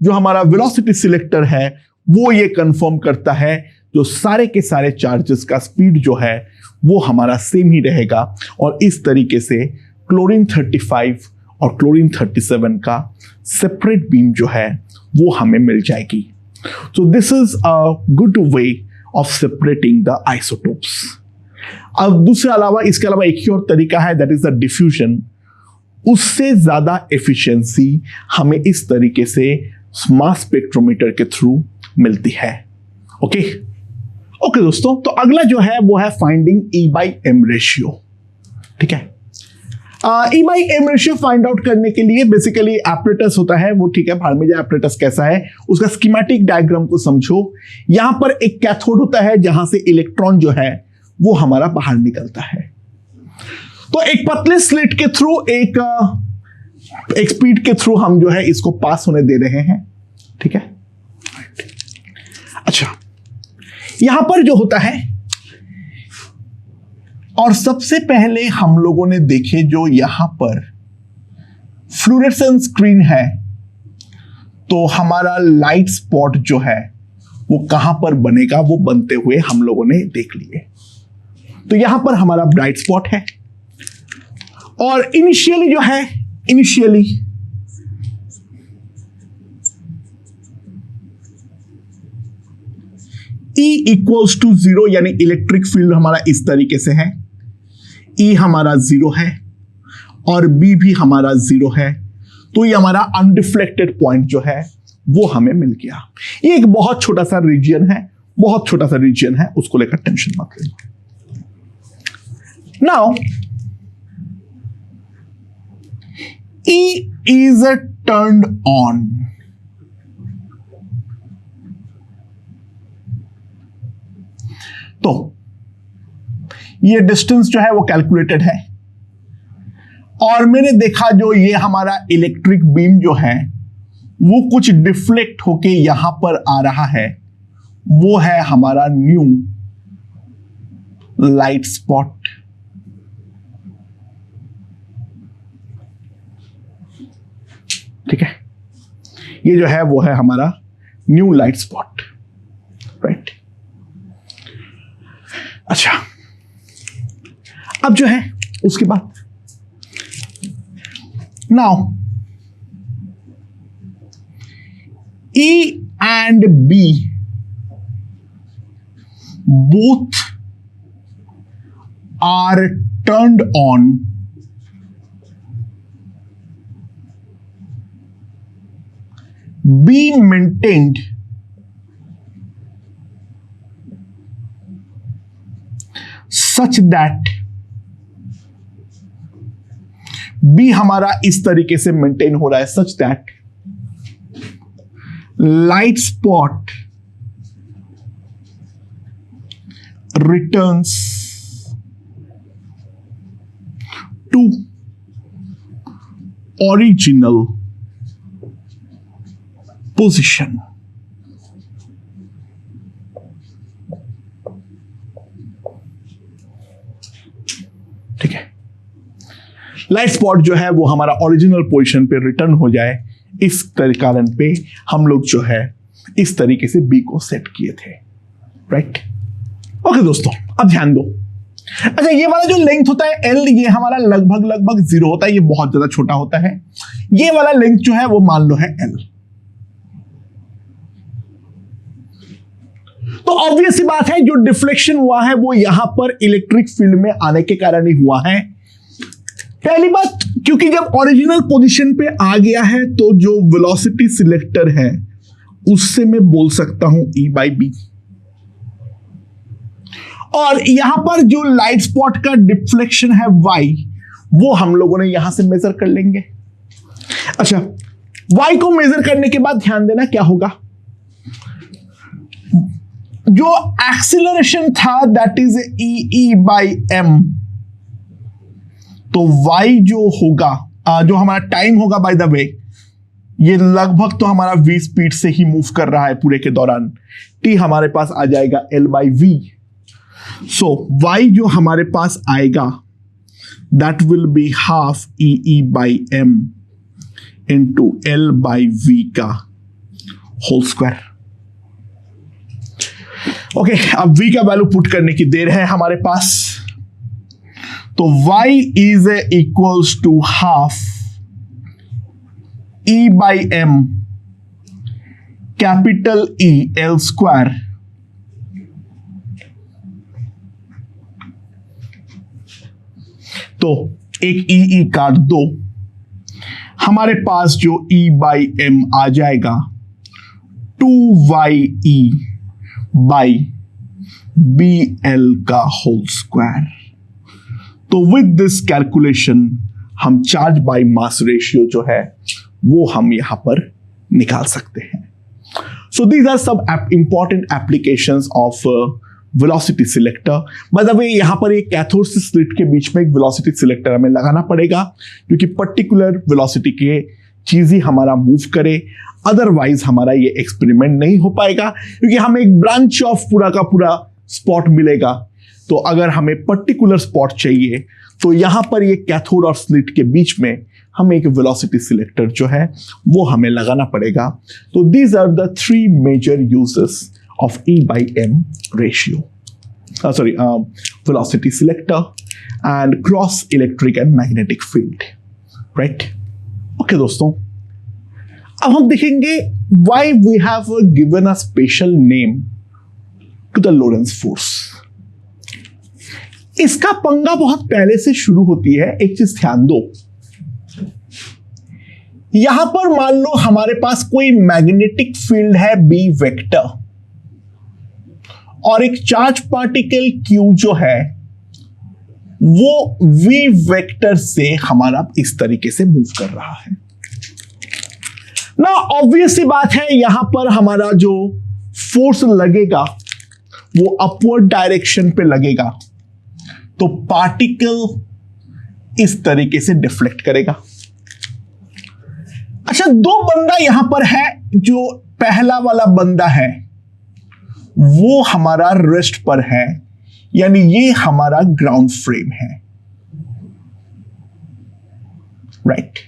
जो हमारा वेलोसिटी सिलेक्टर है वो ये कंफर्म करता है जो सारे के सारे चार्जेस का स्पीड जो है वो हमारा सेम ही रहेगा, और इस तरीके से क्लोरीन 35 और क्लोरीन 37 का सेपरेट बीम जो है वो हमें मिल जाएगी। सो this is a good way of separating the isotopes. अब दूसरे अलावा इसके अलावा एक ही और तरीका है, दैट इज द डिफ्यूजन। उससे ज्यादा एफिशिएंसी हमें इस तरीके से मास स्पेक्ट्रोमीटर के थ्रू मिलती है। ओके दोस्तों, तो अगला जो है वो है फाइंडिंग E/m रेशियो। ठीक है, E/m रेशियो फाइंड आउट करने के लिए बेसिकली एपरेटस होता है वो, ठीक है, भाड़ में जाए एपरेटस कैसा है उसका स्कीमेटिक डायग्राम को समझो। यहां पर एक कैथोड होता है जहां से इलेक्ट्रॉन जो है वो हमारा बाहर निकलता है। तो एक पतले स्लिट के थ्रू एक एक स्पीड के थ्रू हम जो है इसको पास होने दे रहे हैं, ठीक है। अच्छा, यहां पर जो होता है, और सबसे पहले हम लोगों ने देखे जो यहां पर फ्लोरेसेंस स्क्रीन है, तो हमारा लाइट स्पॉट जो है वो कहां पर बनेगा, वो बनते हुए हम लोगों ने देख लिए। तो यहां पर हमारा ब्राइट स्पॉट है, और इनिशियली जो है, इनिशियली E इक्वल्स टू 0, यानी इलेक्ट्रिक फील्ड हमारा इस तरीके से है, E हमारा 0 है और B भी हमारा 0 है, तो ये हमारा अनडिफ्लेक्टेड पॉइंट जो है वो हमें मिल गया। ये एक बहुत छोटा सा रीजन है, बहुत छोटा सा रीजन है, उसको लेकर टेंशन मत लेना। Now E is turned on, तो ये डिस्टेंस जो है वो कैलकुलेटेड है, और मैंने देखा जो ये हमारा इलेक्ट्रिक बीम जो है वो कुछ डिफ्लेक्ट होके यहां पर आ रहा है, वो है हमारा न्यू लाइट स्पॉट। ठीक है, ये जो है वो है हमारा न्यू लाइट स्पॉट, राइट। अच्छा, अब जो है उसके बाद now E and B both are turned on B maintained such that B हमारा इस तरीके से मेंटेन हो रहा है, such that light spot returns to original position. ठीक है, लाइट स्पॉट जो है वो हमारा ओरिजिनल पोजीशन पे रिटर्न हो जाए, इस कारण पे हम लोग जो है इस तरीके से बी को सेट किए थे, राइट। ओके दोस्तों, अब ध्यान दो। अच्छा, ये वाला जो लेंथ होता है एल, ये हमारा लगभग 0 होता है, ये बहुत ज्यादा छोटा होता है। ये वाला लेंथ जो है वो मान लो है एल। तो ऑब्वियस सी बात है, जो डिफ्लेक्शन हुआ है वो यहां पर इलेक्ट्रिक फील्ड में आने के कारण ही हुआ है। पहली बात, क्योंकि जब ओरिजिनल पोजीशन पे आ गया है तो जो वेलोसिटी सिलेक्टर है उससे मैं बोल सकता हूं E/B, और यहां पर जो लाइट स्पॉट का डिफ्लेक्शन है Y, वो हम लोगों ने यहां से मेजर कर लेंगे। अच्छा, Y को मेजर करने के बाद ध्यान देना क्या होगा, जो एक्सीलरेशन था दैट इज E/M, तो y जो होगा, जो हमारा टाइम होगा, बाय द वे ये लगभग तो हमारा v स्पीड से ही मूव कर रहा है पूरे के दौरान, t हमारे पास आ जाएगा L/v। सो y जो हमारे पास आएगा that will be half E/M into L/v का होल स्क्वायर। ओके, अब v का वैल्यू पुट करने की देर है हमारे पास, तो y is equals to half E/M capital E L square तो एक E काट दो, हमारे पास जो E/M आ जाएगा 2YE बाई BL का होल स्क्वायर। तो विद दिस कैलकुलेशन हम चार्ज बाय मास रेशियो जो है वो हम यहां पर निकाल सकते हैं। सो दीज आर सब important applications of velocity selector. By the way यहां पर एक कैथोड से स्लिट के बीच में एक वेलोसिटी सिलेक्टर हमें लगाना पड़ेगा, क्योंकि पर्टिकुलर वेलोसिटी के चीज ही हमारा मूव करे, अदरवाइज हमारा ये एक्सपेरिमेंट नहीं हो पाएगा, क्योंकि हमें एक ब्रांच ऑफ पूरा का पूरा स्पॉट मिलेगा। तो अगर हमें पर्टिकुलर स्पॉट चाहिए तो यहां पर ये कैथोड और स्लिट के बीच में हमें एक वेलोसिटी सिलेक्टर जो है वो हमें लगाना पड़ेगा। तो these are the 3 major uses of E/M ratio, sorry velocity selector and cross electric and magnetic field, right. Okay दोस्तों, अब हम देखेंगे why we have given a special name to the Lorentz force. इसका पंगा बहुत पहले से शुरू होती है। एक चीज ध्यान दो, यहां पर मान लो हमारे पास कोई मैग्नेटिक फील्ड है B वेक्टर, और एक चार्ज पार्टिकल Q जो है वो V वेक्टर से हमारा इस तरीके से मूव कर रहा है ना। ऑब्वियस सी बात है, यहां पर हमारा जो फोर्स लगेगा वो अपवर्ड डायरेक्शन पे लगेगा, तो पार्टिकल इस तरीके से डिफ्लेक्ट करेगा। अच्छा, 2 बंदा यहां पर है। जो पहला वाला बंदा है वो हमारा रेस्ट पर है, यानी ये हमारा ग्राउंड फ्रेम है, राइट।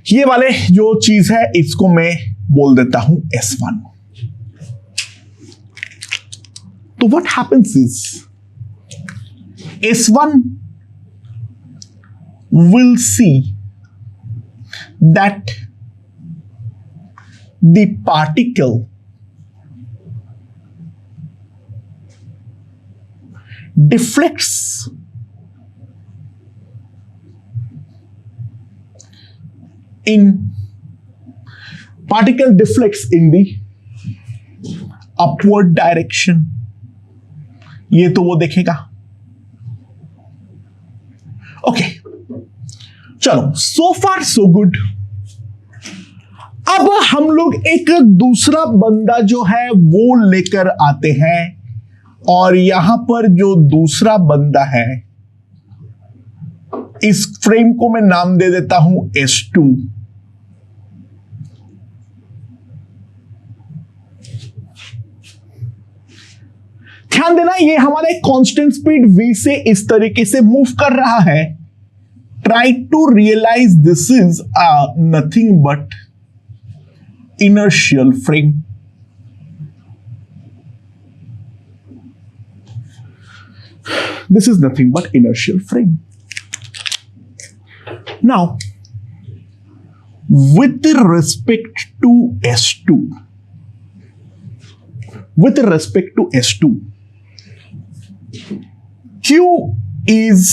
ये वाले जो चीज है इसको मैं बोल देता हूं S1। तो what happens is S1 will see that the particle deflects in the upward direction। ये तो वो देखेगा। ओके, चलो, सो फार सो गुड। अब हम लोग एक दूसरा बंदा जो है वो लेकर आते हैं, और यहां पर जो दूसरा बंदा है इस फ्रेम को मैं नाम दे देता हूं S2। ध्यान देना, ये हमारा एक कांस्टेंट स्पीड v से इस तरीके से मूव कर रहा है। Try to realise this is nothing but inertial frame। This is nothing but inertial frame. Now, with respect to S2, Q is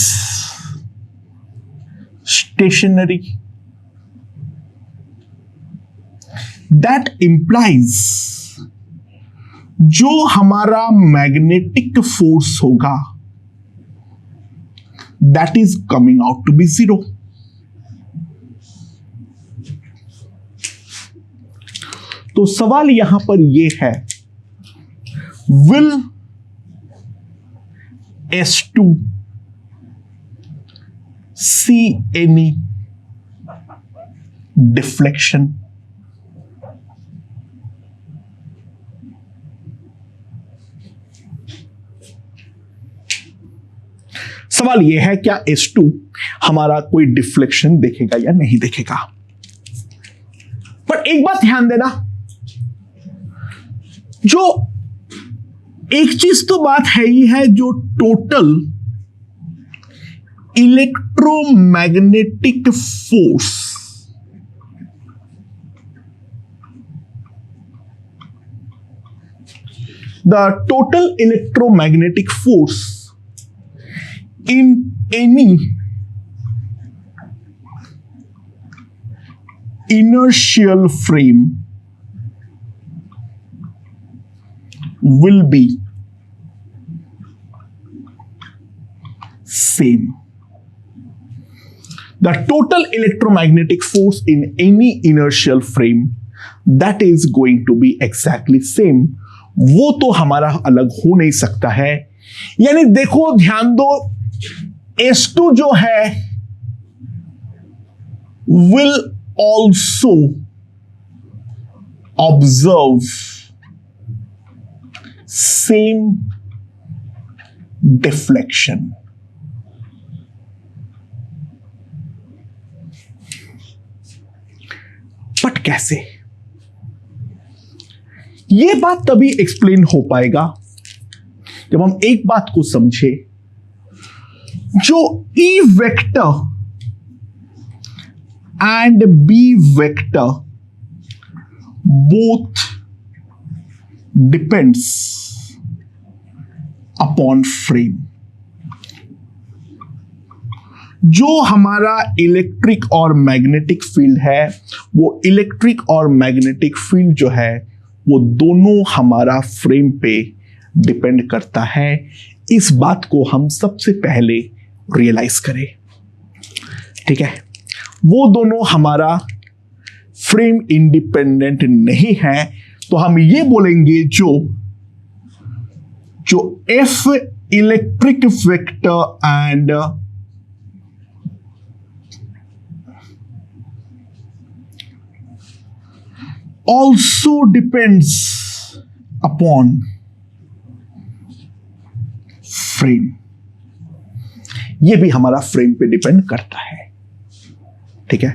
stationary. That implies जो हमारा मैग्नेटिक फोर्स होगा that is coming out to be 0। तो सवाल यहां पर यह है, will S2 see any deflection? सवाल यह है, क्या S2 हमारा कोई डिफ्लेक्शन देखेगा या नहीं देखेगा। पर एक बात ध्यान देना, जो एक चीज तो बात है ही है, जो total electromagnetic force the total electromagnetic force in any inertial frame will be same। the total electromagnetic force in any inertial frame that is going to be exactly same, वो तो हमारा अलग हो नहीं सकता है। यानी देखो ध्यान दो, S2 जो है will also observe same deflection। But कैसे? यह बात तभी एक्सप्लेन हो पाएगा जब हम एक बात को समझे, जो E vector and B vector both depends upon frame। जो हमारा इलेक्ट्रिक और मैग्नेटिक फील्ड है, वो इलेक्ट्रिक और मैग्नेटिक फील्ड जो है वो दोनों हमारा फ्रेम पे डिपेंड करता है। इस बात को हम सबसे पहले रियलाइज करें, ठीक है। वो दोनों हमारा फ्रेम इंडिपेंडेंट नहीं है, तो हम ये बोलेंगे जो F electric vector and also depends upon frame, ये भी हमारा फ्रेम पे डिपेंड करता है, ठीक है।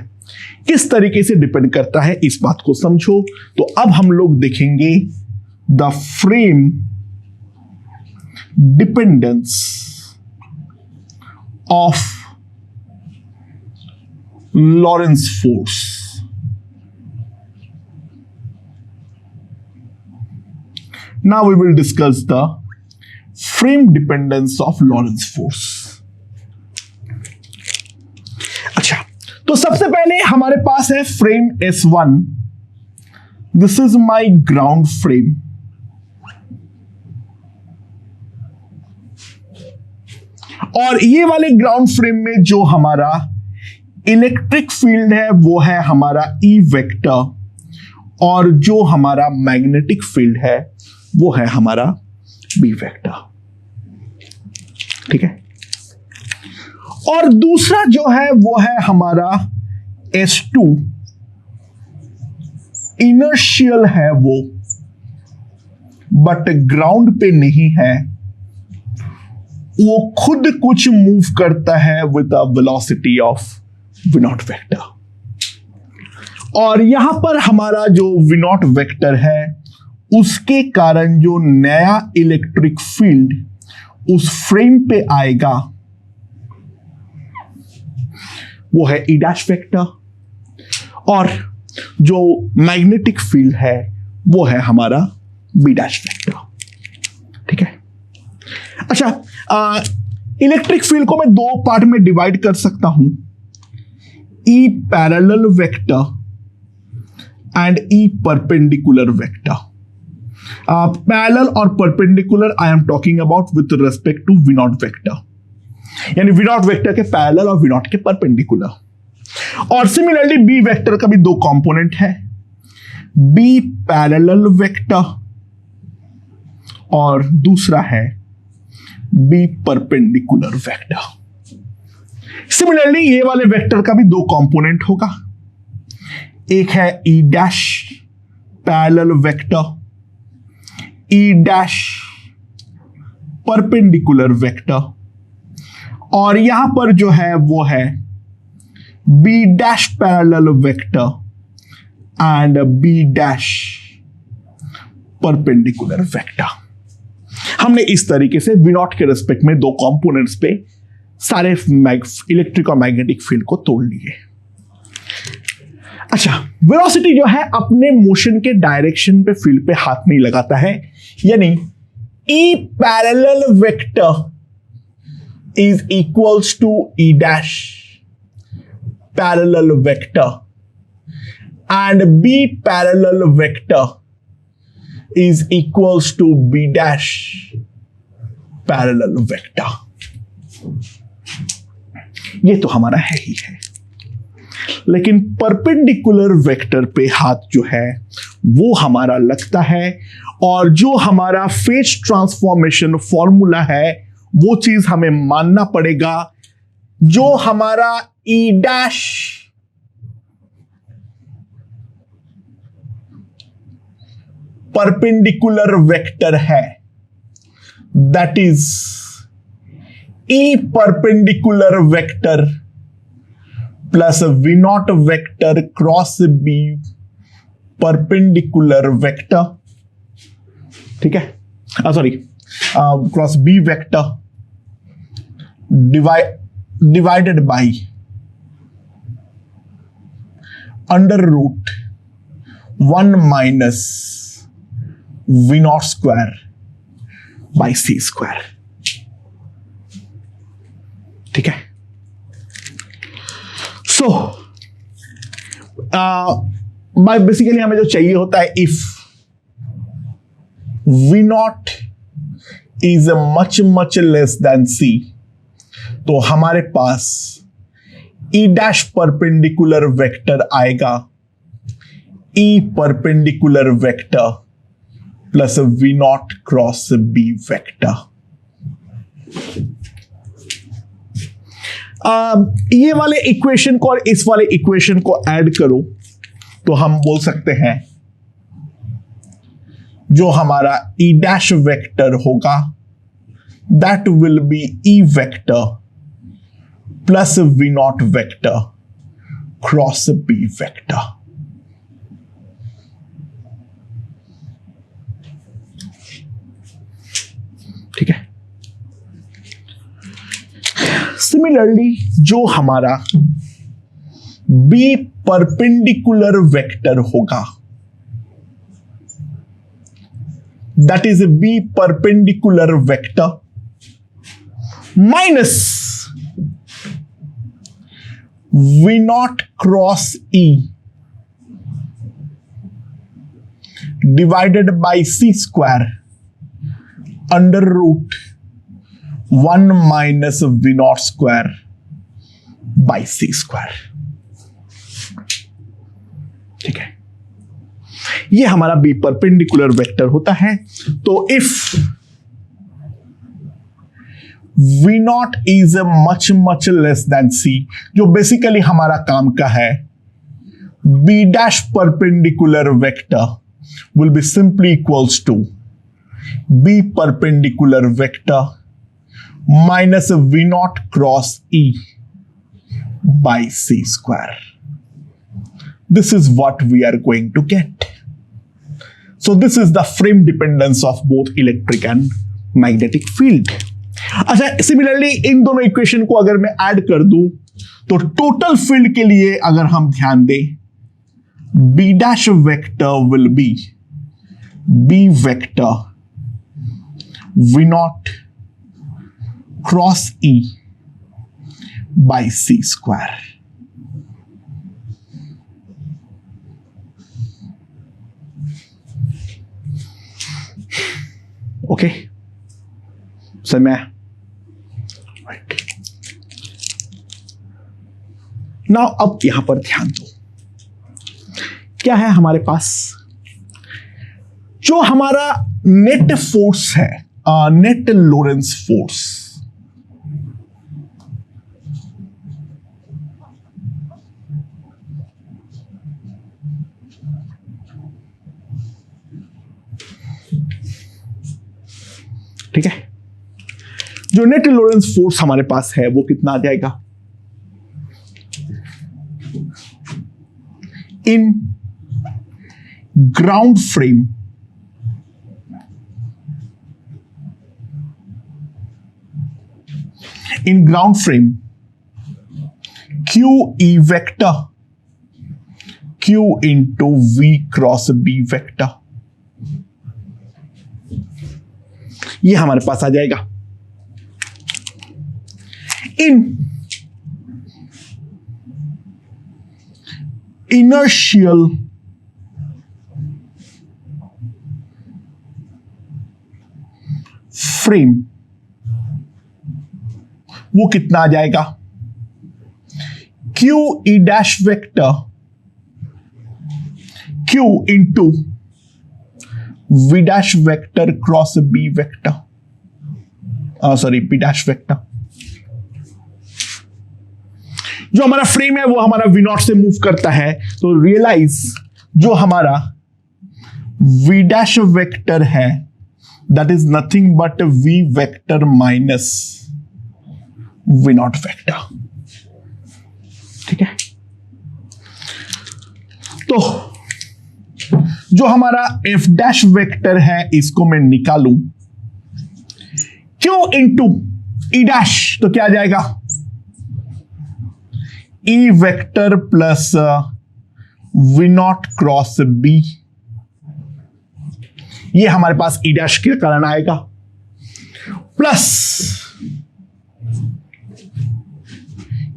किस तरीके से डिपेंड करता है इस बात को समझो। तो अब हम लोग देखेंगे the frame dependence of Lawrence force. Now we will discuss the frame dependence of Lorentz force। अच्छा, तो सबसे पहले हमारे पास है frame S1। This is my ground frame. और ये वाले ग्राउंड फ्रेम में जो हमारा इलेक्ट्रिक फील्ड है वो है हमारा E वेक्टर, और जो हमारा मैग्नेटिक फील्ड है वो है हमारा B वेक्टर, ठीक है। और दूसरा जो है वो है हमारा S2, इनर्शियल है वो, बट ग्राउंड पे नहीं है, वो खुद कुछ मूव करता है with a velocity of V naught vector. और यहां पर हमारा जो V नॉट वेक्टर है उसके कारण जो नया इलेक्ट्रिक फील्ड उस फ्रेम पे आएगा वो है E डैश वेक्टर, और जो मैग्नेटिक फील्ड है वो है हमारा B डैश वेक्टर, ठीक है। अच्छा, इलेक्ट्रिक फील्ड को मैं दो पार्ट में डिवाइड कर सकता हूं, E parallel vector and E perpendicular vector. Parallel और perpendicular I am talking about with respect to V naught vector, यानी V नॉट वेक्टर के पैरेलल और V नॉट के परपेंडिकुलर। और सिमिलरली B वेक्टर का भी दो कंपोनेंट है, B पैरेलल वेक्टर और दूसरा है B परपेंडिकुलर वेक्टर। सिमिलरली ये वाले वेक्टर का भी दो कंपोनेंट होगा, एक है E dash parallel vector, E dash perpendicular vector, और यहां पर जो है वो है B dash parallel vector and B dash perpendicular vector. हमने इस तरीके से V नॉट के रेस्पेक्ट में दो कंपोनेंट्स पे सारे इलेक्ट्रिक और मैग्नेटिक फील्ड को तोड़ लिए। अच्छा, वेलोसिटी जो है अपने मोशन के डायरेक्शन पे फील्ड पे हाथ नहीं लगाता है, यानी E parallel vector is equals to E dash parallel vector and B parallel vector is equals to B dash parallel vector। ये तो हमारा है ही है। लेकिन परपेंडिकुलर वेक्टर पे हाथ जो है वो हमारा लगता है, और जो हमारा फेज ट्रांसफॉर्मेशन फॉर्मूला है वो चीज हमें मानना पड़ेगा। जो हमारा ई डैश परपेंडिकुलर वेक्टर है, that is e perpendicular vector plus we naught vector cross b perpendicular vector, ठीक है, sorry cross B vector divided by under root 1 minus we naught square by C square, ठीक है। सो bye basically हमें जो चाहिए होता है, if V naught is much much less than C, तो हमारे पास ई डैश परपेंडिकुलर वेक्टर आएगा E perpendicular vector plus we naught cross B vector. ये वाले इक्वेशन को और इस वाले इक्वेशन को ऐड करो तो हम बोल सकते हैं जो हमारा ई डैश वेक्टर होगा that will be e vector plus we naught vector cross B vector. ठीक है। सिमिलरली जो हमारा बी परपेंडिकुलर वेक्टर होगा that is b perpendicular vector minus we naught cross e divided by C square under root 1 minus we naught square by C square. ठीक है, ये हमारा b perpendicular vector होता है। तो if V naught is much much less than C, जो basically हमारा काम का है, B dash perpendicular vector will be simply equals to B perpendicular vector minus v naught cross e by c square. This is what we are going to get. So this is the frame dependence of both electric and magnetic field. अच्छा, similarly in दोनों equation को अगर मैं add कर दूं तो total field के लिए अगर हम ध्यान दें, b dash vector will be b vector v naught cross E by C square. Okay, समय नाउ अब यहां पर ध्यान दो, क्या है हमारे पास, जो हमारा नेट फोर्स है, नेट लोरेंस फोर्स, ठीक है, जो नेट लोरेंस फोर्स हमारे पास है वो कितना आ जाएगा, in ground frame q E vector q into we cross B vector, ये हमारे पास आ जाएगा। इन इनर्शियल फ्रेम वो कितना आ जाएगा, q e dash vector q into v dash vector cross B vector, sorry b dash vector. जो हमारा फ्रेम है वो हमारा वी नॉट से मूव करता है, तो रियलाइज जो हमारा वी डैश वेक्टर है that is nothing but v vector minus we naught vector. ठीक है, तो जो हमारा एफ डैश वेक्टर है इसको मैं निकालूं, क्यू इंटू ई डैश, तो क्या आ जाएगा e vector plus we naught cross b. ये हमारे पास ई डैश के कारण आएगा, plus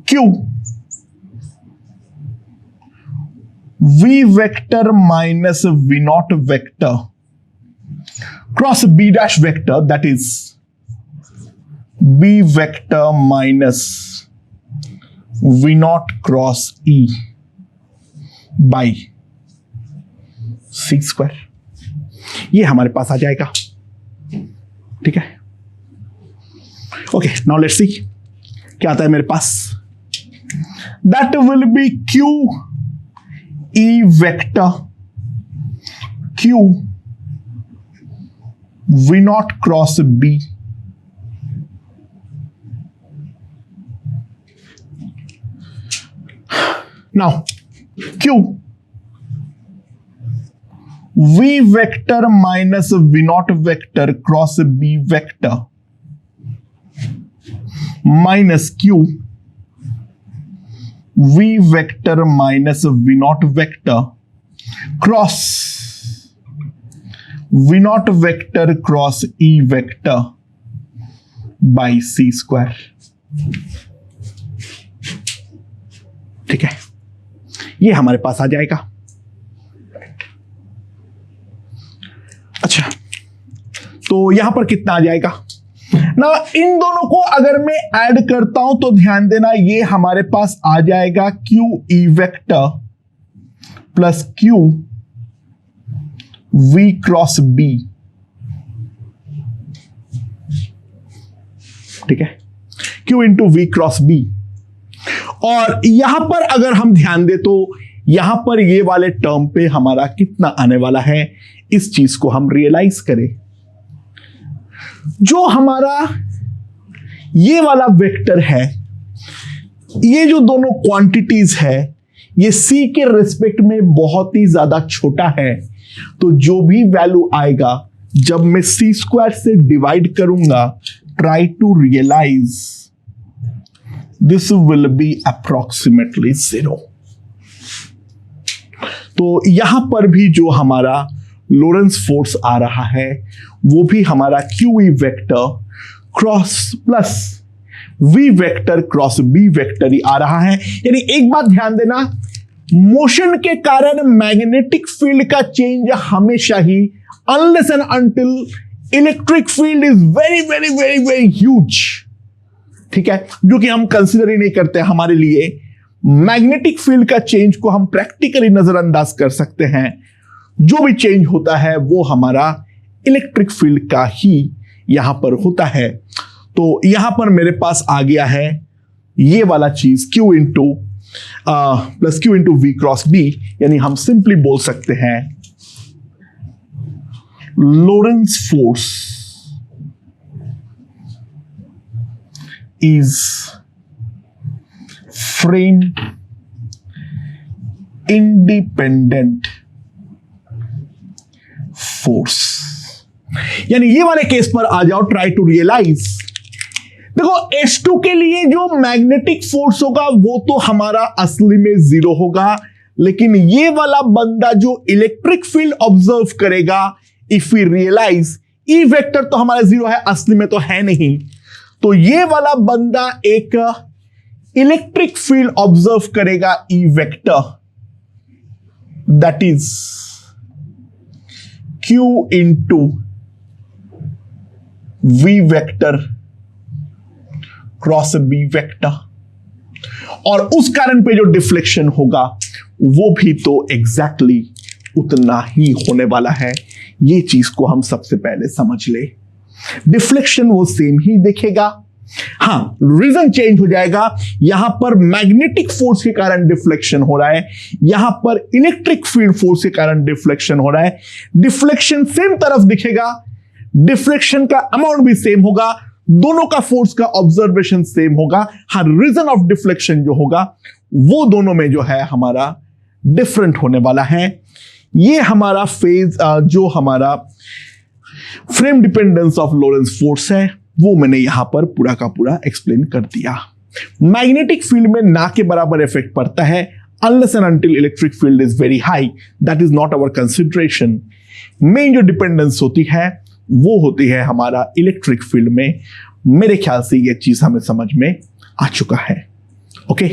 q we vector minus we naught vector cross b dash vector, that is b vector minus we naught cross e by C square. ये हमारे पास आ जाएगा। ठीक है, ओके, नाउ लेट्स सी क्या आता है मेरे पास। That will be Q E vector Q V naught cross B now Q we vector minus we naught vector cross B vector minus Q we vector minus we naught vector cross V naught vector cross E vector by C square. ठीक है, ये हमारे पास आ जाएगा। अच्छा, तो यहां पर कितना आ जाएगा ना, इन दोनों को अगर मैं ऐड करता हूं तो ध्यान देना ये हमारे पास आ जाएगा क्यू ई vector plus q v cross b. ठीक है, q into we cross b. और यहां पर अगर हम ध्यान दें तो यहां पर ये वाले टर्म पे हमारा कितना आने वाला है, इस चीज को हम रियलाइज करें। जो हमारा ये वाला वेक्टर है, ये जो दोनों क्वांटिटीज है, ये सी के रिस्पेक्ट में बहुत ही ज्यादा छोटा है, तो जो भी वैल्यू आएगा जब मैं सी स्क्वायर से डिवाइड करूंगा, try to realise this will be approximately 0। तो यहां पर भी जो हमारा लोरेंस फोर्स आ रहा है वो भी हमारा क्यू ई vector cross plus V vector cross B vector ही आ रहा है। यानी एक बात ध्यान देना, मोशन के कारण मैग्नेटिक फील्ड का चेंज हमेशा ही, unless and until electric field is very very very very huge, ठीक है, जो कि हम कंसीडर ही नहीं करते हमारे लिए। मैग्नेटिक फील्ड का चेंज को हम प्रैक्टिकली नजरअंदाज कर सकते हैं। जो भी चेंज होता है वो हमारा इलेक्ट्रिक फील्ड का ही यहां पर होता है। तो यहां पर मेरे पास आ गया है ये वाला चीज Q into plus Q into we cross b, यानी हम सिंपली बोल सकते हैं Lorentz force is frame independent force. यानी ये वाले केस पर आ जाओ, ट्राई टू रियलाइज। देखो H2 के लिए जो मैग्नेटिक फोर्स होगा वो तो हमारा असली में 0 होगा, लेकिन ये वाला बंदा जो इलेक्ट्रिक फील्ड ऑब्जर्व करेगा, if we realise E vector तो हमारा 0 है, असली में तो है नहीं, तो ये वाला बंदा एक इलेक्ट्रिक फील्ड ऑब्जर्व करेगा E vector, that is Q into v vector cross B vector. और उस कारण पे जो डिफ्लेक्शन होगा वो भी तो एग्जैक्टली उतना ही होने वाला है। ये चीज को हम सबसे पहले समझ ले। डिफ्लेक्शन वो सेम ही दिखेगा, हाँ रीजन चेंज हो जाएगा। यहां पर मैग्नेटिक फोर्स के कारण डिफ्लेक्शन हो रहा है, यहां पर इलेक्ट्रिक फील्ड फोर्स के कारण डिफ्लेक्शन हो रहा है। डिफ्लेक्शन सेम तरफ दिखेगा, डिफ्लेक्शन का अमाउंट भी सेम होगा, दोनों का फोर्स का ऑब्जर्वेशन सेम होगा। हाँ रीजन ऑफ डिफ्लेक्शन जो होगा वो दोनों में जो है हमारा डिफरेंट होने वाला है। ये हमारा फेज जो हमारा frame dependence of Lawrence force है वो मैंने यहां पर पूरा का पूरा एक्सप्लेन कर दिया। मैग्नेटिक फील्ड में ना के बराबर इफेक्ट पड़ता है unless and until electric field is very high, that is not our consideration. Main जो डिपेंडेंस होती है वो होती है हमारा इलेक्ट्रिक फील्ड में। मेरे ख्याल से यह चीज हमें समझ में आ चुका है। ओके